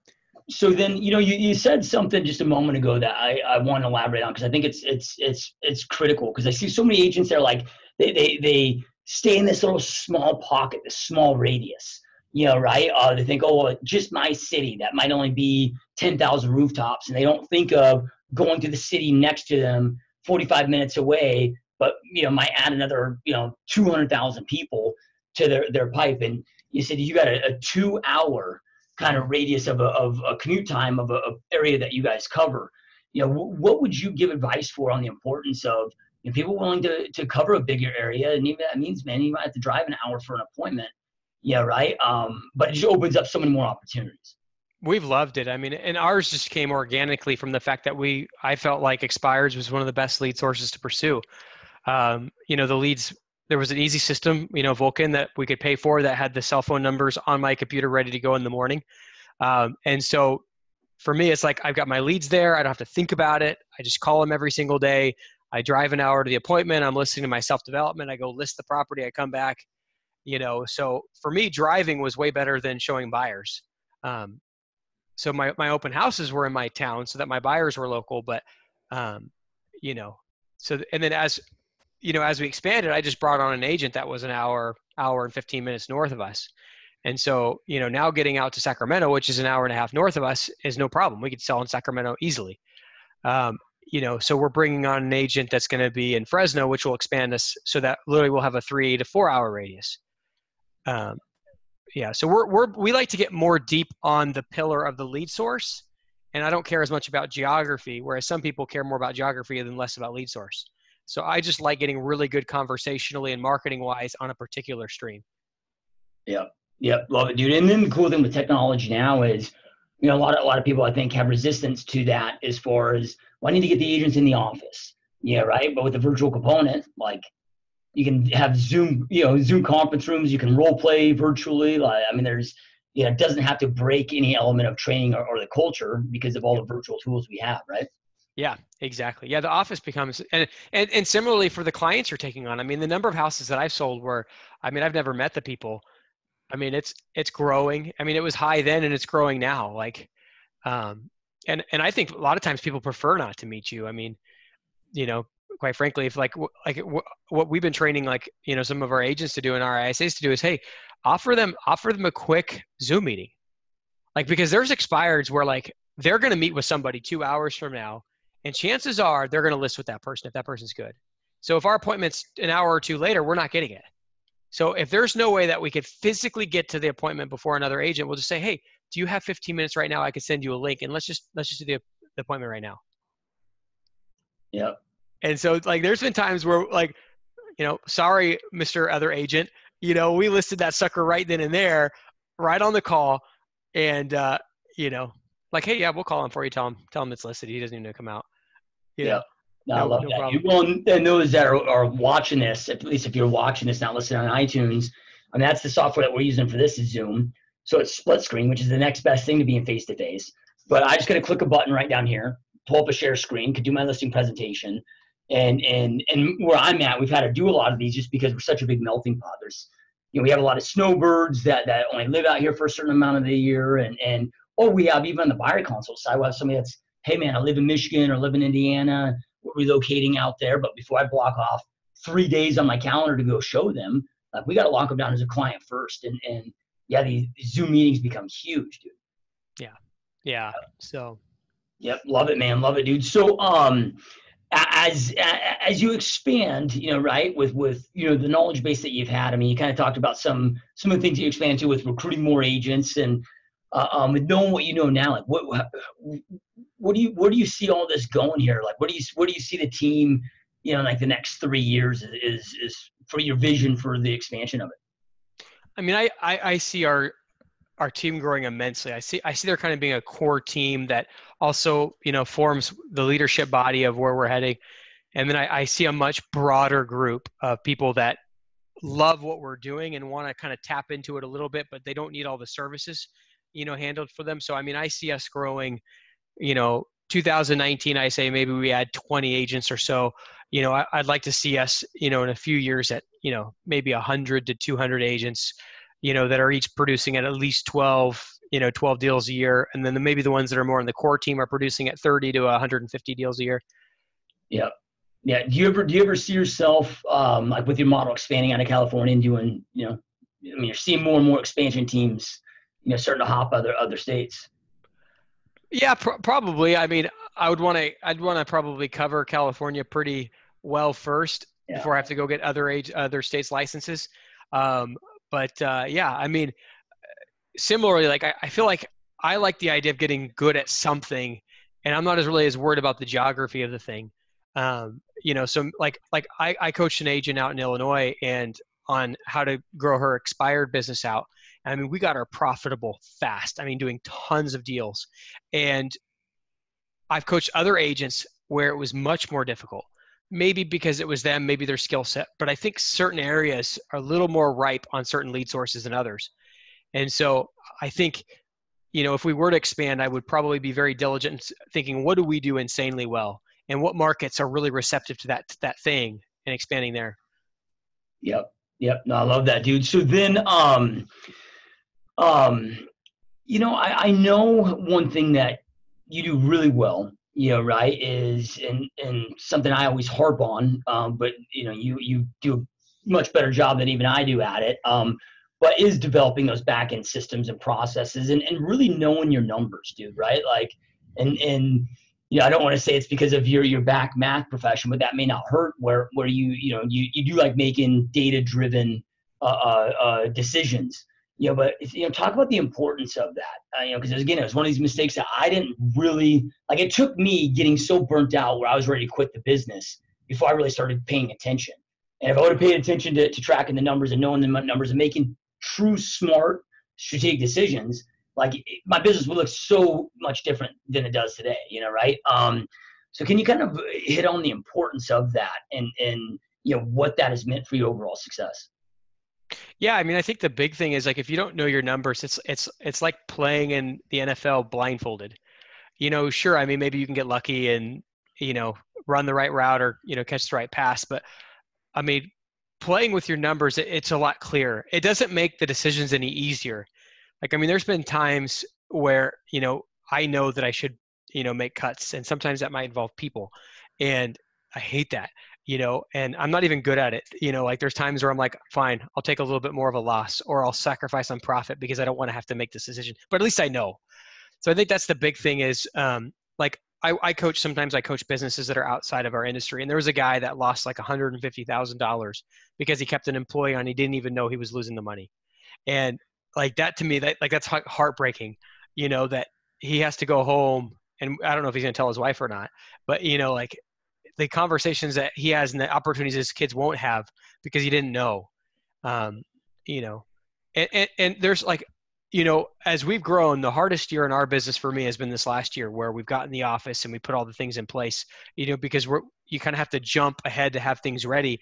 So then, you know, you said something just a moment ago that I want to elaborate on, because I think it's critical, because I see so many agents that are like, they stay in this little small pocket, this small radius, you know, right? They think, oh, well, just my city, that might only be 10,000 rooftops. And they don't think of going to the city next to them 45 minutes away, but, you know, might add another, you know, 200,000 people to their pipe. And you said you got a 2-hour kind of radius of a commute time of a area that you guys cover. You know, what would you give advice for on the importance of, you know, people willing to cover a bigger area? And even that means, man, you might have to drive an hour for an appointment. Yeah, right. But it just opens up so many more opportunities. We've loved it. I mean, and ours just came organically from the fact that I felt like expireds was one of the best lead sources to pursue. You know, the leads, there was an easy system, you know, Vulcan, that we could pay for, that had the cell phone numbers on my computer ready to go in the morning. And so for me, it's like, I've got my leads there. I don't have to think about it. I just call them every single day. I drive an hour to the appointment. I'm listening to my self-development. I go list the property. I come back, you know. So for me, driving was way better than showing buyers. So my open houses were in my town so that my buyers were local, but, you know, so, and then as, you know, as we expanded, I just brought on an agent that was an hour and 15 minutes north of us. And so, now getting out to Sacramento, which is an hour and a half north of us, is no problem. We could sell in Sacramento easily. Um, so we're bringing on an agent that's going to be in Fresno, which will expand us so that literally we'll have a 3 to 4 hour radius. So we like to get more deep on the pillar of the lead source, and I don't care as much about geography, whereas some people care more about geography than less about lead source. So I just like getting really good conversationally and marketing wise on a particular stream. Yep, love it, dude. And then the cool thing with technology now is, a lot of people I think have resistance to that as far as, well, I need to get the agents in the office. Yeah, right. But with the virtual component, like you can have Zoom conference rooms. You can role play virtually. It doesn't have to break any element of training or the culture because of all the virtual tools we have, right? Yeah, exactly. Yeah, the office becomes, and similarly for the clients you're taking on. I mean, the number of houses that I've sold where, I've never met the people. I mean, it's growing. I mean, it was high then and it's growing now. And I think a lot of times people prefer not to meet you. I mean, quite frankly, if what we've been training, some of our agents to do and our ISAs to do is, hey, offer them a quick Zoom meeting. Because there's expireds where they're going to meet with somebody 2 hours from now, and chances are they're going to list with that person if that person's good. So if our appointment's an hour or two later, we're not getting it. So if there's no way that we could physically get to the appointment before another agent, we'll just say, hey, do you have 15 minutes right now? I could send you a link and let's just do the appointment right now. Yep. And so there's been times where sorry, Mr. Other Agent, we listed that sucker right then and there, right on the call. And, hey, yeah, we'll call him for you. Tell him it's listed. He doesn't even know to come out. Yeah. No, I love that. Well, and those that are watching this, at least if you're watching this, not listening on iTunes, that's the software that we're using for this is Zoom. So it's split screen, which is the next best thing to being face-to-face. But I just got to click a button right down here, pull up a share screen, could do my listing presentation. And where I'm at, we've had to do a lot of these just because we're such a big melting pot. There's, we have a lot of snowbirds that only live out here for a certain amount of the year. Or we have even on the buyer consult side, we'll have somebody that's, hey man, I live in Michigan or live in Indiana. We're relocating out there, but before I block off 3 days on my calendar to go show them, we got to lock them down as a client first. And yeah, these Zoom meetings become huge, dude. Yeah. So. Yep. Love it, man. Love it, dude. So, as you expand, right, with the knowledge base that you've had, you kind of talked about some of the things you expand to with recruiting more agents and with knowing what you know now, where do you see all this going here? Where do you see the team, the next 3 years is for your vision for the expansion of it? I see our team growing immensely. I see there kind of being a core team that also, forms the leadership body of where we're heading. And then I see a much broader group of people that love what we're doing and want to kind of tap into it a little bit, but they don't need all the services, handled for them. So, I see us growing, 2019, I say maybe we add 20 agents or so. I'd like to see us, in a few years at, maybe 100 to 200 agents, that are each producing at least 12 deals a year. And then maybe the ones that are more in the core team are producing at 30 to 150 deals a year. Yeah. Yeah. Do you ever see yourself, with your model expanding out of California and doing, you're seeing more and more expansion teams, starting to hop other states? Yeah, probably. I'd want to probably cover California pretty well first before I have to go get other states' licenses. Similarly, I feel like I like the idea of getting good at something, and I'm not as worried about the geography of the thing. So I coached an agent out in Illinois and on how to grow her expired business out. We got her profitable fast. Doing tons of deals. And I've coached other agents where it was much more difficult. Maybe because it was them, maybe their skill set. But I think certain areas are a little more ripe on certain lead sources than others. And so I think, if we were to expand, I would probably be very diligent thinking, what do we do insanely well? And what markets are really receptive to that thing and expanding there. Yep. No, I love that, dude. So then, I know one thing that you do really well, right, is and something I always harp on, but you do a much better job than even I do at it. but is developing those back end systems and processes and really knowing your numbers, dude, right? Like, and I don't want to say it's because of your back math profession, but that may not hurt where you do like making data driven decisions. But talk about the importance of that. Because again, it was one of these mistakes that I didn't really like. It took me getting so burnt out where I was ready to quit the business before I really started paying attention. And if I would have paid attention to tracking the numbers and knowing the numbers and making true, smart, strategic decisions, like my business would look so much different than it does today, right? So can you kind of hit on the importance of that and what that has meant for your overall success? Yeah, I mean, I think the big thing is like if you don't know your numbers, it's like playing in the NFL blindfolded. Sure, I mean, maybe you can get lucky and run the right route or catch the right pass, but I mean, playing with your numbers, it's a lot clearer. It doesn't make the decisions any easier. Like, I mean, there's been times where, I know that I should, make cuts, and sometimes that might involve people. And I hate that, and I'm not even good at it. Like there's times where I'm like, fine, I'll take a little bit more of a loss or I'll sacrifice on profit because I don't want to have to make this decision. But at least I know. So I think that's the big thing is like sometimes I coach businesses that are outside of our industry. And there was a guy that lost like $150,000 because he kept an employee on. He didn't even know he was losing the money. And like that to me, that's heartbreaking, that he has to go home, and I don't know if he's going to tell his wife or not, but like the conversations that he has and the opportunities his kids won't have because he didn't know, um, you know, and there's like, as we've grown, the hardest year in our business for me has been this last year where we've gotten the office and we put all the things in place, because you kind of have to jump ahead to have things ready.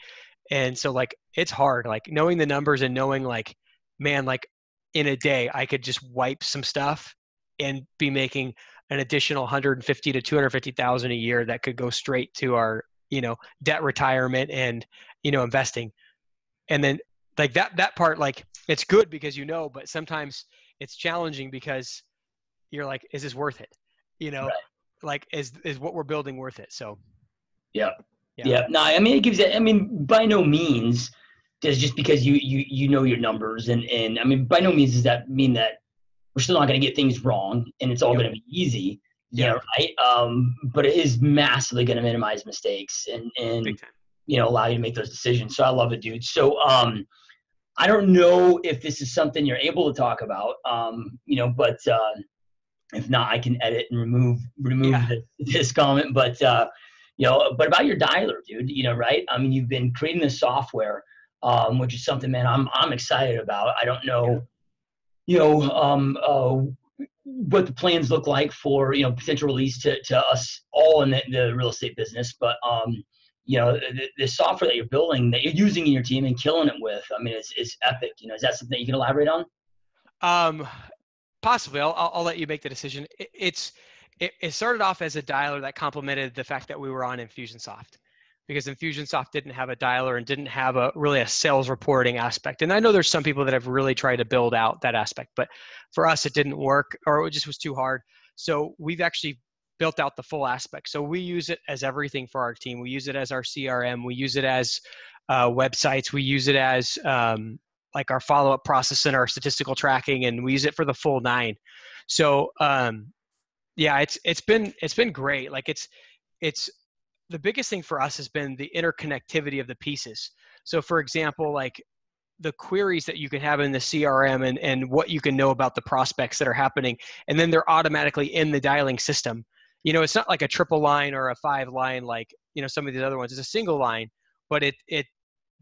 And so like, it's hard, like knowing the numbers and knowing like, man, like in a day I could just wipe some stuff and be making an additional 150 to 250,000 a year that could go straight to our, debt retirement and, investing. And then like that part, like it's good because, but sometimes it's challenging because you're like, is this worth it? Right. Like is what we're building worth it? So. Yeah. No, I mean, it gives it, I mean, by no means does just because you know your numbers and I mean, by no means does that mean that we're still not going to get things wrong and it's all going to be easy. Right. But it is massively going to minimize mistakes and allow you to make those decisions. So I love it, dude. So, I don't know if this is something you're able to talk about, but if not, I can edit and remove this comment. But but about your dialer, dude, right? I mean, you've been creating this software, which is something, man, I'm excited about. I don't know, what the plans look like for potential release to us all in the real estate business, but the software that you're building, that you're using in your team and killing it with, I mean, it's epic. Is that something you can elaborate on? Possibly. I'll let you make the decision. It started off as a dialer that complemented the fact that we were on Infusionsoft, because Infusionsoft didn't have a dialer and didn't have really a sales reporting aspect. And I know there's some people that have really tried to build out that aspect, but for us, it didn't work, or it just was too hard. So we've actually built out the full aspect. So we use it as everything for our team. We use it as our CRM. We use it as websites. We use it as like our follow-up process and our statistical tracking, and we use it for the full 9. So yeah, it's been great. Like it's the biggest thing for us has been the interconnectivity of the pieces. So for example, like the queries that you can have in the CRM and what you can know about the prospects that are happening, and then they're automatically in the dialing system. It's not like a triple line or a 5 line, like, some of these other ones. It's a single line, but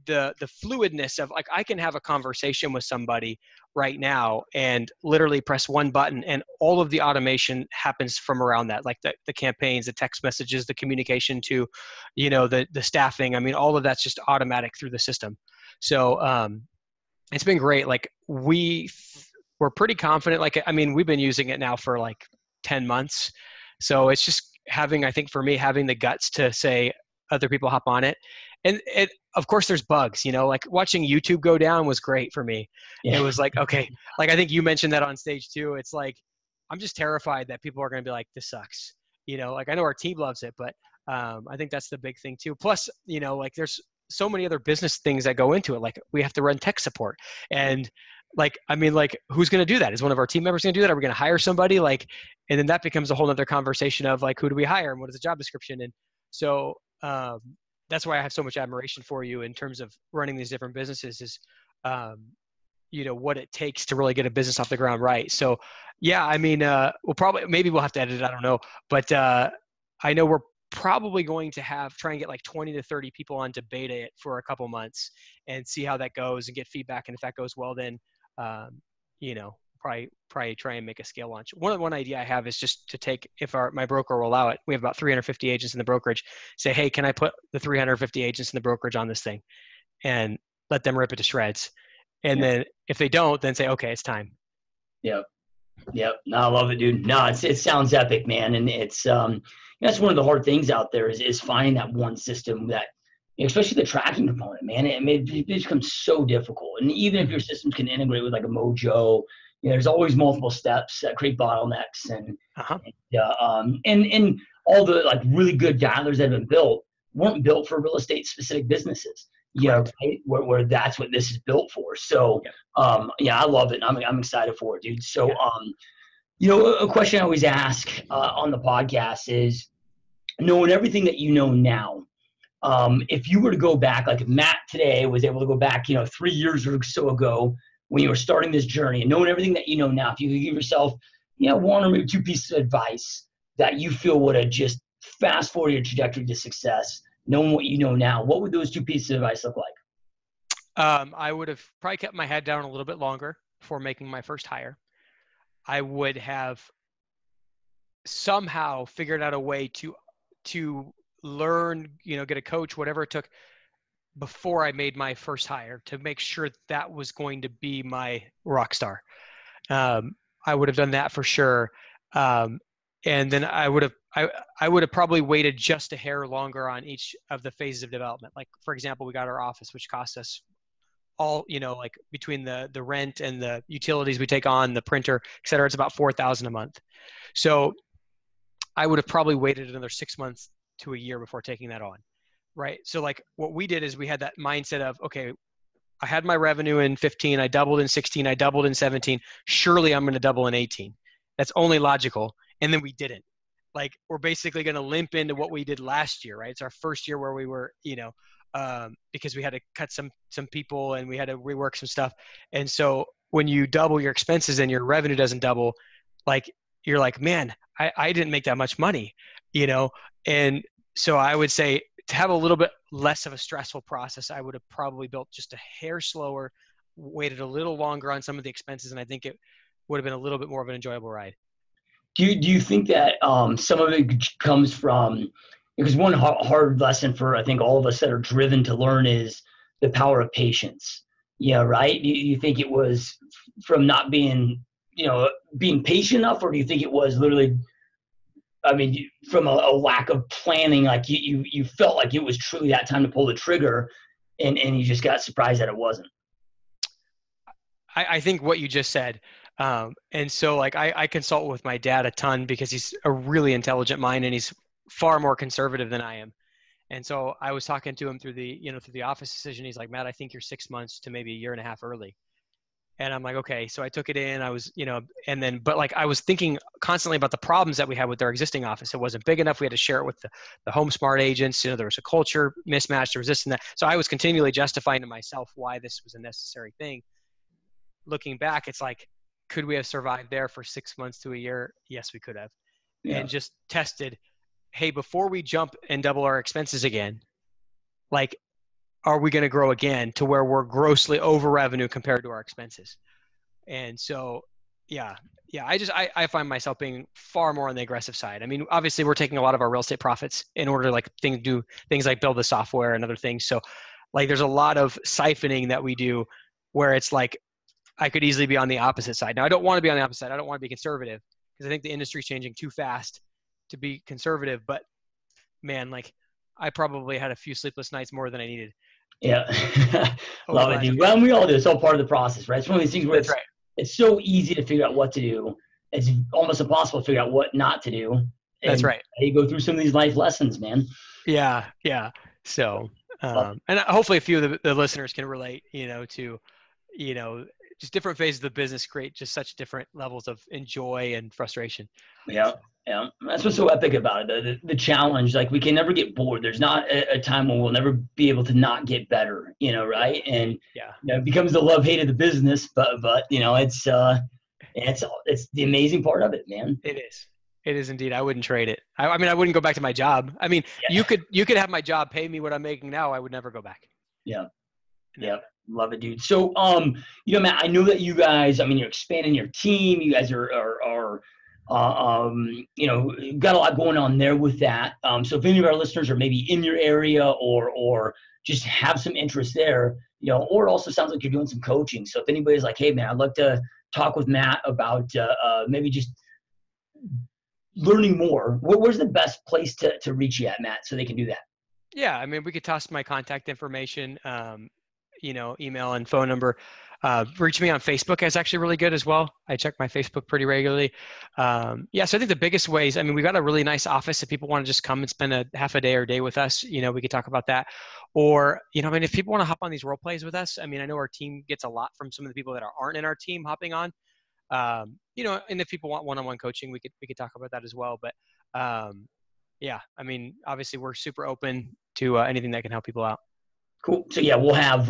the fluidness of like, I can have a conversation with somebody right now and literally press one button and all of the automation happens from around that, like the campaigns, the text messages, the communication to, the staffing. I mean, all of that's just automatic through the system. So it's been great. Like we're pretty confident. Like, I mean, we've been using it now for like 10 months. So it's just I think for me, having the guts to say other people hop on it. And of course there's bugs, like watching YouTube go down was great for me. Yeah. It was like, okay, like I think you mentioned that on stage too. It's like, I'm just terrified that people are going to be like, this sucks. Like I know our team loves it, but I think that's the big thing too. Plus, like there's so many other business things that go into it. Like we have to run tech support and like, I mean, like, who's going to do that? Is one of our team members going to do that? Are we going to hire somebody? Like, and then that becomes a whole other conversation of like, who do we hire and what is the job description? And so that's why I have so much admiration for you in terms of running these different businesses is, you know, what it takes to really get a business off the ground right. So yeah, I mean, maybe we'll have to edit it. I don't know. But I know we're probably going to try and get like 20 to 30 people on to beta it for a couple months and see how that goes and get feedback. And if that goes well, then, you know, probably try and make a scale launch. One idea I have is just to take, if my broker will allow it, we have about 350 agents in the brokerage, say, hey, can I put the 350 agents in the brokerage on this thing and let them rip it to shreds? And then if they don't, then say, okay, it's time. Yep. No, I love it, dude. No, it sounds epic, man. And it's, that's one of the hard things out there is finding that one system that, especially the tracking component, man. It becomes so difficult. And even if your systems can integrate with like a Mojo, you know, there's always multiple steps that create bottlenecks and all the like really good dialers that have been built weren't built for real estate specific businesses. Yeah, right? Where that's what this is built for. So, I love it. I'm excited for it, dude. So, you know, a question I always ask on the podcast is, knowing everything that you know now, if you were to go back, like if Matt today was able to go back, you know, 3 years or so ago when you were starting this journey and knowing everything that you know now, if you could give yourself, you know, one or maybe two pieces of advice that you feel would have just fast forward your trajectory to success, knowing what you know now, what would those two pieces of advice look like? I would have probably kept my head down a little bit longer before making my first hire. I would have somehow figured out a way to learn, you know, get a coach, whatever it took before I made my first hire to make sure that was going to be my rock star. I would have done that for sure. And then I would have probably waited just a hair longer on each of the phases of development. Like, for example, we got our office, which cost us all, you know, like between the rent and the utilities we take on, the printer, et cetera, it's about $4,000 a month. So I would have probably waited another 6 months to a year before taking that on. Right. So like what we did is we had that mindset of, okay, I had my revenue in 15, I doubled in 16, I doubled in 17. Surely I'm going to double in 18. That's only logical. And then we didn't. Like, we're basically going to limp into what we did last year, right? It's our first year where we were, you know, because we had to cut some people and we had to rework some stuff. And so when you double your expenses and your revenue doesn't double, like, you're like, man, I didn't make that much money, you know? And so I would say to have a little bit less of a stressful process, I would have probably built just a hair slower, waited a little longer on some of the expenses. And I think it would have been a little bit more of an enjoyable ride. Do you think that some of it comes from, because one hard lesson for I think all of us that are driven to learn is the power of patience. Yeah, right. You think it was from not being, you know, being patient enough, or do you think it was literally, I mean, from a lack of planning, like you felt like it was truly that time to pull the trigger, and you just got surprised that it wasn't? I think what you just said. And so like I consult with my dad a ton because he's a really intelligent mind and he's far more conservative than I am. And so I was talking to him through the office decision. He's like, Matt, I think you're 6 months to maybe a year and a half early. And I'm like, okay. So I took it in, I was, you know, and then, but like, I was thinking constantly about the problems that we had with our existing office. It wasn't big enough. We had to share it with the home smart agents. You know, there was a culture mismatch, there was this and that. So I was continually justifying to myself why this was a necessary thing. Looking back, it's like, could we have survived there for 6 months to a year? Yes, we could have. Yeah. And just tested, hey, before we jump and double our expenses again, like, are we going to grow again to where we're grossly over revenue compared to our expenses? And so, I find myself being far more on the aggressive side. I mean, obviously we're taking a lot of our real estate profits in order to like do things like build the software and other things. So like, there's a lot of siphoning that we do where it's like, I could easily be on the opposite side. Now, I don't want to be on the opposite side. I don't want to be conservative because I think the industry is changing too fast to be conservative. But man, like, I probably had a few sleepless nights more than I needed. Yeah. Love it, dude. Well, we all do. It's all part of the process, right? It's one of these things where it's so easy to figure out what to do. It's almost impossible to figure out what not to do. And that's right. You go through some of these life lessons, man. Yeah. So, and hopefully a few of the listeners can relate, you know, to, you know, just different phases of the business create just such different levels of enjoy and frustration. Yeah. So, Yeah. That's what's so epic about it. The challenge, like we can never get bored. There's not a time when we'll never be able to not get better, right? And, yeah. it becomes the love hate of the business, but, it's the amazing part of it, man. It is. It is indeed. I wouldn't trade it. I mean, I wouldn't go back to my job. I mean, Yeah. you could have my job pay me what I'm making now. I would never go back. Yeah. No. Yeah. Love it, dude. So, Matt, I know that you guys, you're expanding your team. You guys are you've got a lot going on there with that. So if any of our listeners are maybe in your area or just have some interest there, or it also sounds like you're doing some coaching. So if anybody's like, hey man, I'd love to talk with Matt about maybe just learning more, where's the best place to reach you at, Matt, so they can do that? Yeah. I mean, we could toss my contact information, email and phone number. Reach me on Facebook is actually really good as well. I check my Facebook pretty regularly. So I think the biggest ways, we got a really nice office. If people want to just come and spend a half a day or a day with us, we could talk about that. Or, if people want to hop on these role plays with us, I know our team gets a lot from some of the people that aren't in our team hopping on. And if people want one-on-one coaching, we could talk about that as well. But obviously we're super open to anything that can help people out. Cool. So yeah, we'll have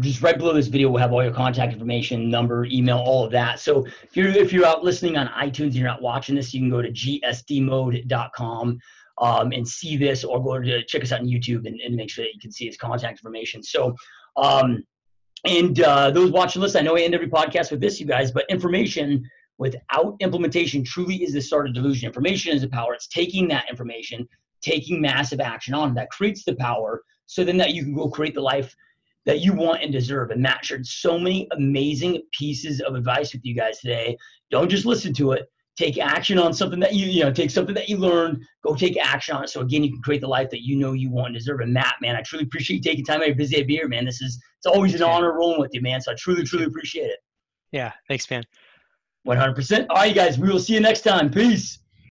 just right below this video, we'll have all your contact information, number, email, all of that. So if you're out listening on iTunes and you're not watching this, you can go to gsdmode.com and see this, or go to check us out on YouTube and make sure that you can see his contact information. So those watching this, I know I end every podcast with this, you guys, but information without implementation truly is the start of delusion. Information is the power. It's taking that information, taking massive action on it. That creates the power. So then that you can go create the life that you want and deserve. And Matt shared so many amazing pieces of advice with you guys today. Don't just listen to it. Take action on something that take something that you learned, go take action on it. So again, you can create the life that you want and deserve. And Matt, man, I truly appreciate you taking time out of your busy day to be here, man. It's always an honor rolling with you, man. So I truly, truly appreciate it. Yeah. Thanks, man. 100%. All right, you guys, we will see you next time. Peace.